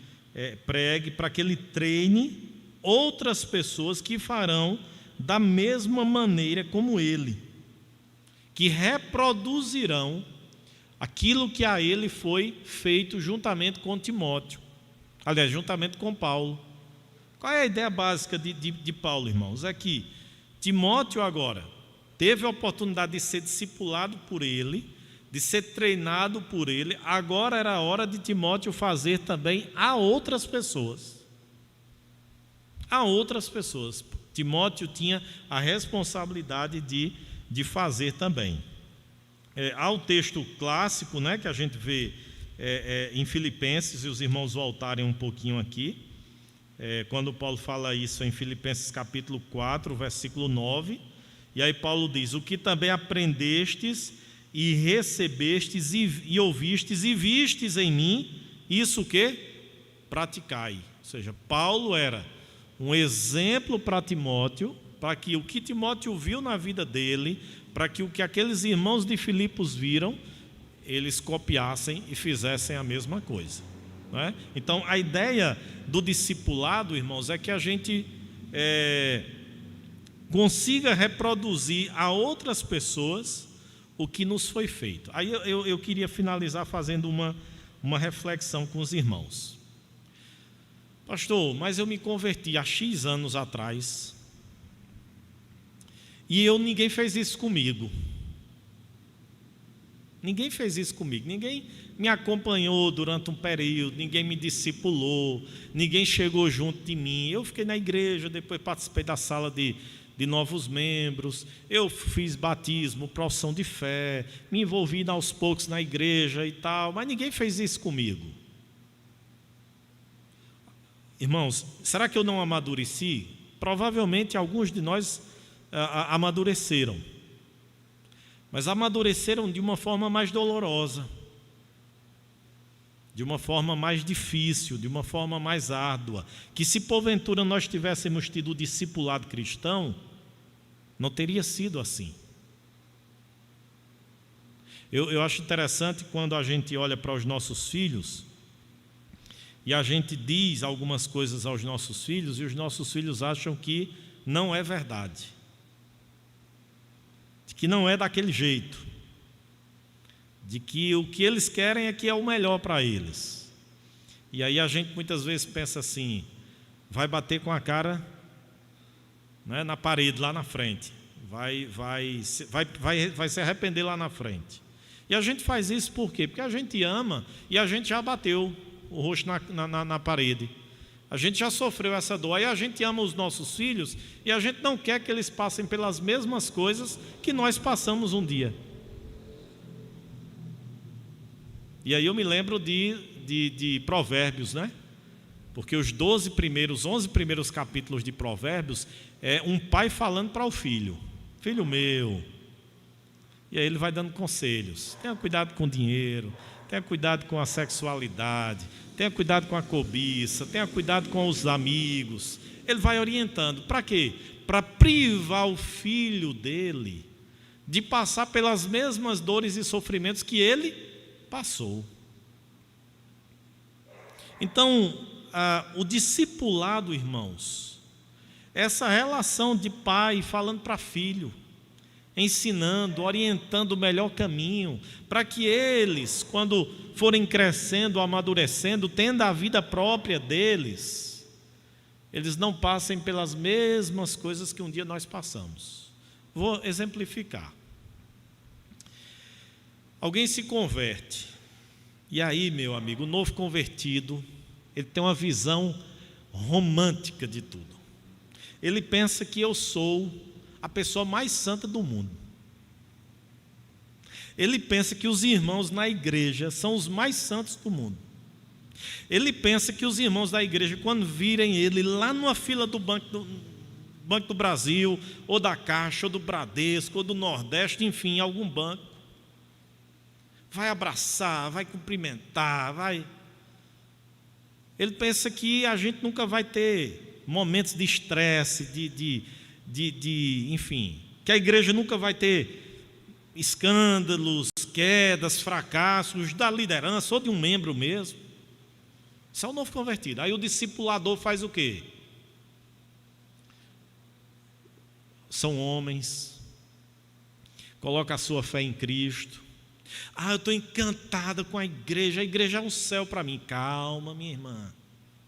pregue, para que ele treine outras pessoas que farão da mesma maneira como ele, que reproduzirão aquilo que a ele foi feito juntamente com Timóteo, aliás, juntamente com Paulo. Qual é a ideia básica de Paulo, irmãos? É que Timóteo agora teve a oportunidade de ser discipulado por ele, de ser treinado por ele, agora era a hora de Timóteo fazer também a outras pessoas. A outras pessoas. Timóteo tinha a responsabilidade de fazer também. Há o texto clássico, né, que a gente vê em Filipenses, e os irmãos voltarem um pouquinho aqui, quando Paulo fala isso em Filipenses capítulo 4, versículo 9, e aí Paulo diz: o que também aprendestes e recebestes e ouvistes e vistes em mim, isso que praticai. Ou seja, Paulo era um exemplo para Timóteo, para que o que Timóteo viu na vida dele, para que o que aqueles irmãos de Filipos viram, eles copiassem e fizessem a mesma coisa, não é? Então, a ideia do discipulado, irmãos, é que a gente consiga reproduzir a outras pessoas o que nos foi feito. Aí eu queria finalizar fazendo uma reflexão com os irmãos. Pastor, mas eu me converti há X anos atrás e ninguém fez isso comigo. Ninguém fez isso comigo, ninguém me acompanhou durante um período, ninguém me discipulou, ninguém chegou junto de mim. Eu fiquei na igreja, depois participei da sala de novos membros, eu fiz batismo, profissão de fé, me envolvi aos poucos na igreja e tal, mas ninguém fez isso comigo. Irmãos, será que eu não amadureci? Provavelmente alguns de nós amadureceram, mas amadureceram de uma forma mais dolorosa. de uma forma mais difícil, de uma forma mais árdua, que se porventura nós tivéssemos tido o discipulado cristão, não teria sido assim. Eu acho interessante quando a gente olha para os nossos filhos e a gente diz algumas coisas aos nossos filhos e os nossos filhos acham que não é verdade, de que não é daquele jeito, de que o que eles querem é que é o melhor para eles. E aí a gente muitas vezes pensa assim, vai bater com a cara, né, na parede lá na frente, vai se arrepender lá na frente. E a gente faz isso por quê? Porque a gente ama e a gente já bateu o rosto na parede. A gente já sofreu essa dor. Aí a gente ama os nossos filhos e a gente não quer que eles passem pelas mesmas coisas que nós passamos um dia. E aí eu me lembro de Provérbios, né? Porque os 11 primeiros capítulos de Provérbios é um pai falando para o filho: filho meu. E aí ele vai dando conselhos: tenha cuidado com o dinheiro, tenha cuidado com a sexualidade, tenha cuidado com a cobiça, tenha cuidado com os amigos. Ele vai orientando. Para quê? Para privar o filho dele de passar pelas mesmas dores e sofrimentos que ele passou. Então, o discipulado, irmãos, essa relação de pai falando para filho, ensinando, orientando o melhor caminho, para que eles, quando forem crescendo, amadurecendo, tendo a vida própria deles, eles não passem pelas mesmas coisas que um dia nós passamos. Vou exemplificar. Alguém se converte, e aí, meu amigo, o novo convertido, ele tem uma visão romântica de tudo. Ele pensa que eu sou a pessoa mais santa do mundo. Ele pensa que os irmãos na igreja são os mais santos do mundo. Ele pensa que os irmãos da igreja, quando virem ele lá numa fila do Banco do Brasil, ou da Caixa, ou do Bradesco, ou do Nordeste, enfim, algum banco, vai abraçar, vai cumprimentar, vai... Ele pensa que a gente nunca vai ter momentos de estresse, enfim, que a igreja nunca vai ter escândalos, quedas, fracassos da liderança ou de um membro mesmo. Isso é o novo convertido. Aí o discipulador faz o quê? São homens, coloca a sua fé em Cristo. Eu estou encantada com a igreja é um céu para mim. Calma, minha irmã,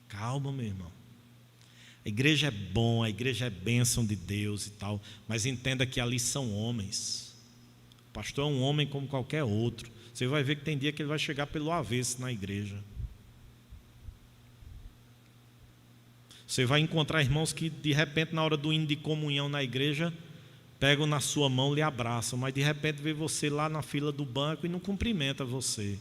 calma, meu irmão. A igreja é bom, a igreja é bênção de Deus e tal, mas entenda que ali são homens. O pastor é um homem como qualquer outro. Você vai ver que tem dia que ele vai chegar pelo avesso na igreja. Você vai encontrar irmãos que de repente na hora do hino de comunhão na igreja pegam na sua mão, lhe abraçam, mas de repente vê você lá na fila do banco e não cumprimenta você.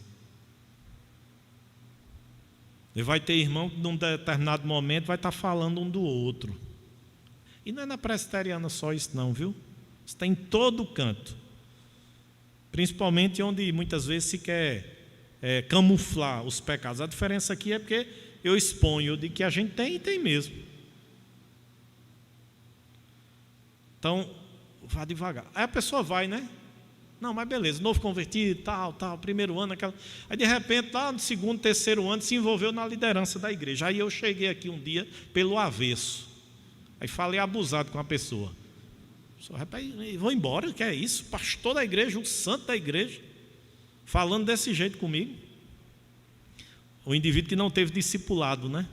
E vai ter irmão que num determinado momento vai estar falando um do outro. E não é na presbiteriana só isso não, viu? Isso está em todo canto. Principalmente onde muitas vezes se quer camuflar os pecados. A diferença aqui é porque eu exponho de que a gente tem e tem mesmo. Então, vá devagar. Aí a pessoa vai, né? Não, mas beleza, novo convertido, tal, primeiro ano, aquela... Aí de repente, lá no segundo, terceiro ano, se envolveu na liderança da igreja. Aí eu cheguei aqui um dia pelo avesso. Aí falei abusado com a pessoa. Vou embora, que é isso? Pastor da igreja, um santo da igreja, falando desse jeito comigo. O indivíduo que não teve discipulado, né?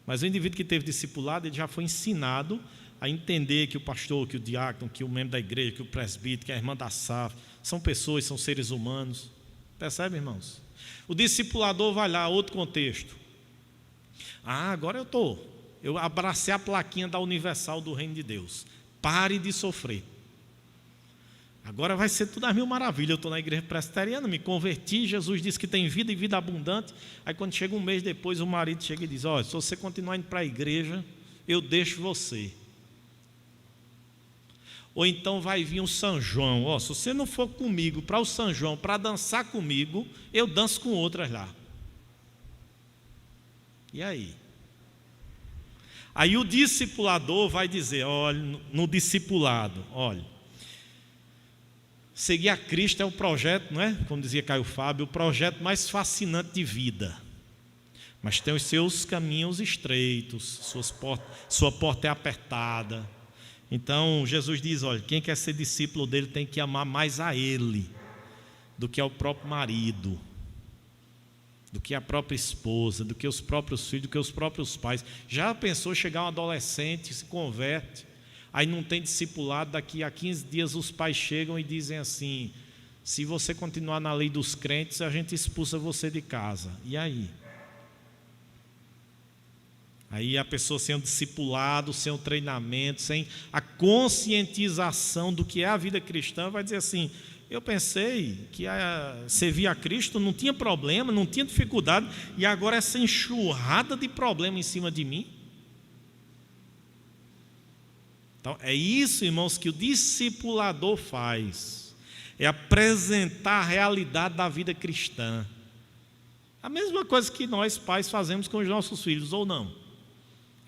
Mas o indivíduo que teve discipulado, ele já foi ensinado a entender que o pastor, que o diácono, que o membro da igreja, que o presbítero, que a irmã da SAF, são pessoas, são seres humanos. Percebe, irmãos? O discipulador vai lá, outro contexto. Agora eu abracei a plaquinha da Universal do Reino de Deus. Pare de sofrer. Agora vai ser tudo às mil maravilhas. Eu estou na igreja presbiteriana, me converti, Jesus disse que tem vida e vida abundante. Aí quando chega um mês depois, o marido chega e diz: olha, se você continuar indo para a igreja, eu deixo você. Ou então vai vir um São João: se você não for comigo para o São João, para dançar comigo, eu danço com outras lá. E aí? Aí o discipulador vai dizer, olha, no discipulado, olha, seguir a Cristo é o projeto, não é? Como dizia Caio Fábio, o projeto mais fascinante de vida. Mas tem os seus caminhos estreitos, sua porta é apertada. Então Jesus diz, olha, quem quer ser discípulo dele tem que amar mais a ele do que ao próprio marido, do que a própria esposa, do que os próprios filhos, do que os próprios pais. Já pensou chegar um adolescente, se converte, aí não tem discipulado, daqui a 15 dias os pais chegam e dizem assim, se você continuar na lei dos crentes, a gente expulsa você de casa. E aí? Aí a pessoa sem o discipulado, sem o treinamento, sem a conscientização do que é a vida cristã, vai dizer assim, eu pensei que servir a Cristo não tinha problema, não tinha dificuldade, e agora essa enxurrada de problema em cima de mim. Então é isso, irmãos, que o discipulador faz, é apresentar a realidade da vida cristã. A mesma coisa que nós pais fazemos com os nossos filhos, ou não?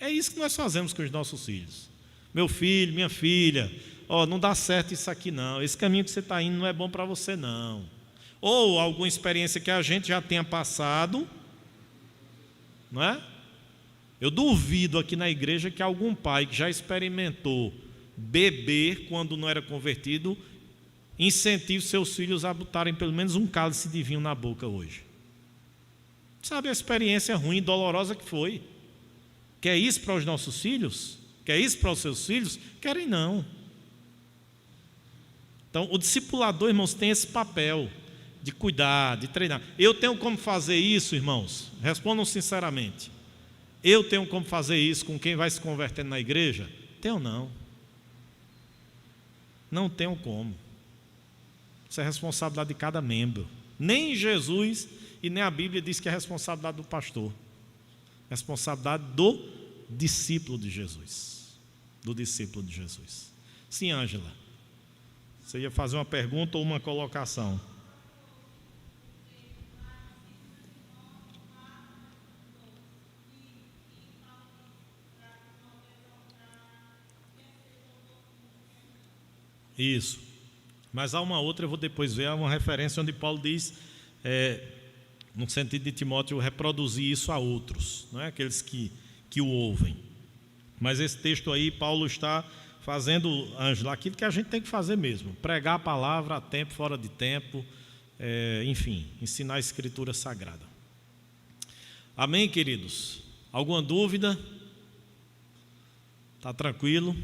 É isso que nós fazemos com os nossos filhos. Meu filho, minha filha, não dá certo isso aqui não, esse caminho que você está indo não é bom para você não. Ou alguma experiência que a gente já tenha passado, não é? Eu duvido aqui na igreja que algum pai que já experimentou beber quando não era convertido, incentive seus filhos a botarem pelo menos um cálice de vinho na boca hoje. Sabe a experiência ruim e dolorosa que foi? Quer isso para os nossos filhos? Quer isso para os seus filhos? Querem não. Então, o discipulador, irmãos, tem esse papel de cuidar, de treinar. Eu tenho como fazer isso, irmãos? Respondam sinceramente. Eu tenho como fazer isso com quem vai se convertendo na igreja? Tenho não. Não tenho como. Isso é responsabilidade de cada membro. Nem Jesus e nem a Bíblia diz que é responsabilidade do pastor. Responsabilidade do discípulo de Jesus. Do discípulo de Jesus. Sim, Ângela. Você ia fazer uma pergunta ou uma colocação? Isso. Mas há uma outra, eu vou depois ver, há uma referência onde Paulo diz, no sentido de Timóteo, reproduzir isso a outros, não é? Aqueles que o ouvem. Mas esse texto aí, Paulo está fazendo, Ângela, aquilo que a gente tem que fazer mesmo, pregar a palavra a tempo, fora de tempo, enfim, ensinar a Escritura Sagrada. Amém, queridos? Alguma dúvida? Está tranquilo?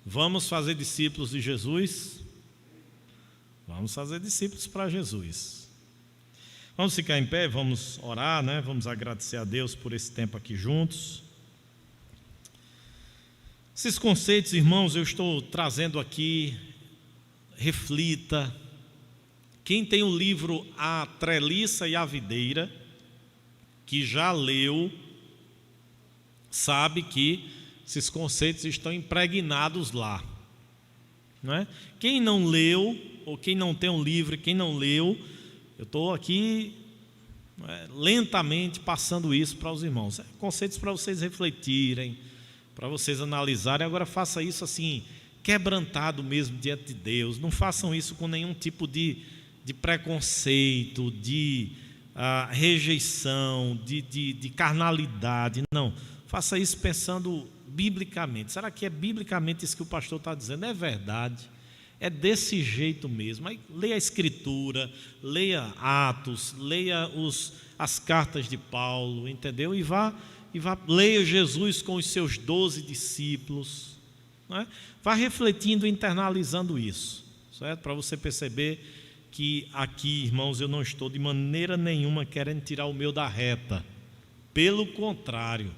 Vamos fazer discípulos de Jesus? Vamos fazer discípulos para Jesus. Vamos ficar em pé, vamos orar, né? Vamos agradecer a Deus por esse tempo aqui juntos. Esses conceitos, irmãos, eu estou trazendo aqui, reflita. Quem tem o livro A Treliça e a Videira, que já leu, sabe que esses conceitos estão impregnados lá, não é? Quem não leu, ou quem não tem um livro, quem não leu, eu estou aqui lentamente passando isso para os irmãos. Conceitos para vocês refletirem, para vocês analisarem. Agora faça isso assim, quebrantado mesmo diante de Deus. Não façam isso com nenhum tipo de preconceito, de rejeição, de carnalidade. Não, faça isso pensando biblicamente. Será que é biblicamente isso que o pastor está dizendo? É verdade. É desse jeito mesmo. Aí, leia a Escritura, leia Atos, leia as cartas de Paulo, entendeu? E vá, leia Jesus com os seus 12 discípulos, não é? Vá refletindo, internalizando isso, certo? Para você perceber que aqui, irmãos, eu não estou de maneira nenhuma querendo tirar o meu da reta. Pelo contrário,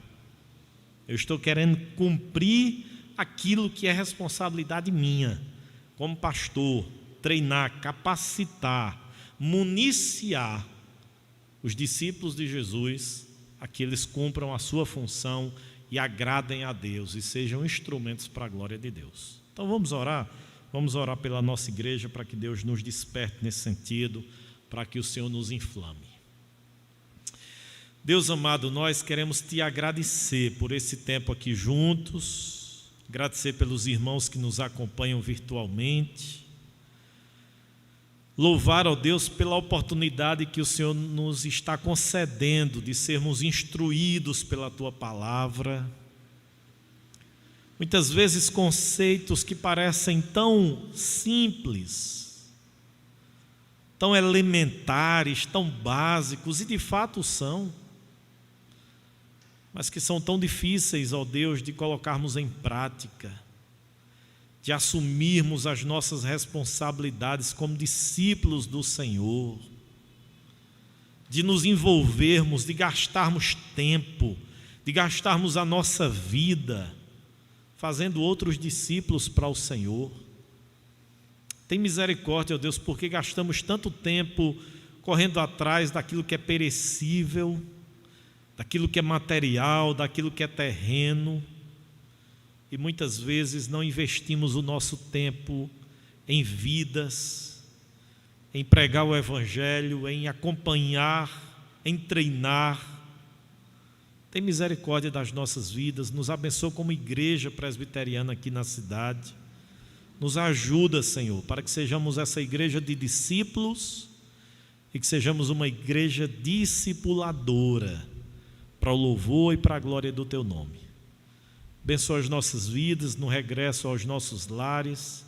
eu estou querendo cumprir aquilo que é responsabilidade minha, como pastor, treinar, capacitar, municiar os discípulos de Jesus a que eles cumpram a sua função e agradem a Deus e sejam instrumentos para a glória de Deus. Então vamos orar pela nossa igreja para que Deus nos desperte nesse sentido, para que o Senhor nos inflame. Deus amado, nós queremos te agradecer por esse tempo aqui juntos, agradecer pelos irmãos que nos acompanham virtualmente, louvar ao Deus pela oportunidade que o Senhor nos está concedendo de sermos instruídos pela Tua Palavra. Muitas vezes conceitos que parecem tão simples, tão elementares, tão básicos, e de fato são, mas que são tão difíceis, ó Deus, de colocarmos em prática, de assumirmos as nossas responsabilidades como discípulos do Senhor, de nos envolvermos, de gastarmos tempo, de gastarmos a nossa vida fazendo outros discípulos para o Senhor. Tem misericórdia, ó Deus, porque gastamos tanto tempo correndo atrás daquilo que é perecível, daquilo que é material, daquilo que é terreno, e muitas vezes não investimos o nosso tempo em vidas, em pregar o Evangelho, em acompanhar, em treinar. Tem misericórdia das nossas vidas, nos abençoa como igreja presbiteriana aqui na cidade. Nos ajuda, Senhor, para que sejamos essa igreja de discípulos e que sejamos uma igreja discipuladora para o louvor e para a glória do Teu nome. Abençoa as nossas vidas no regresso aos nossos lares.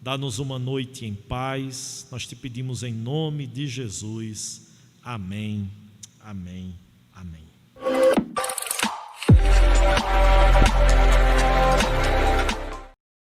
Dá-nos uma noite em paz. Nós te pedimos em nome de Jesus. Amém, amém, amém.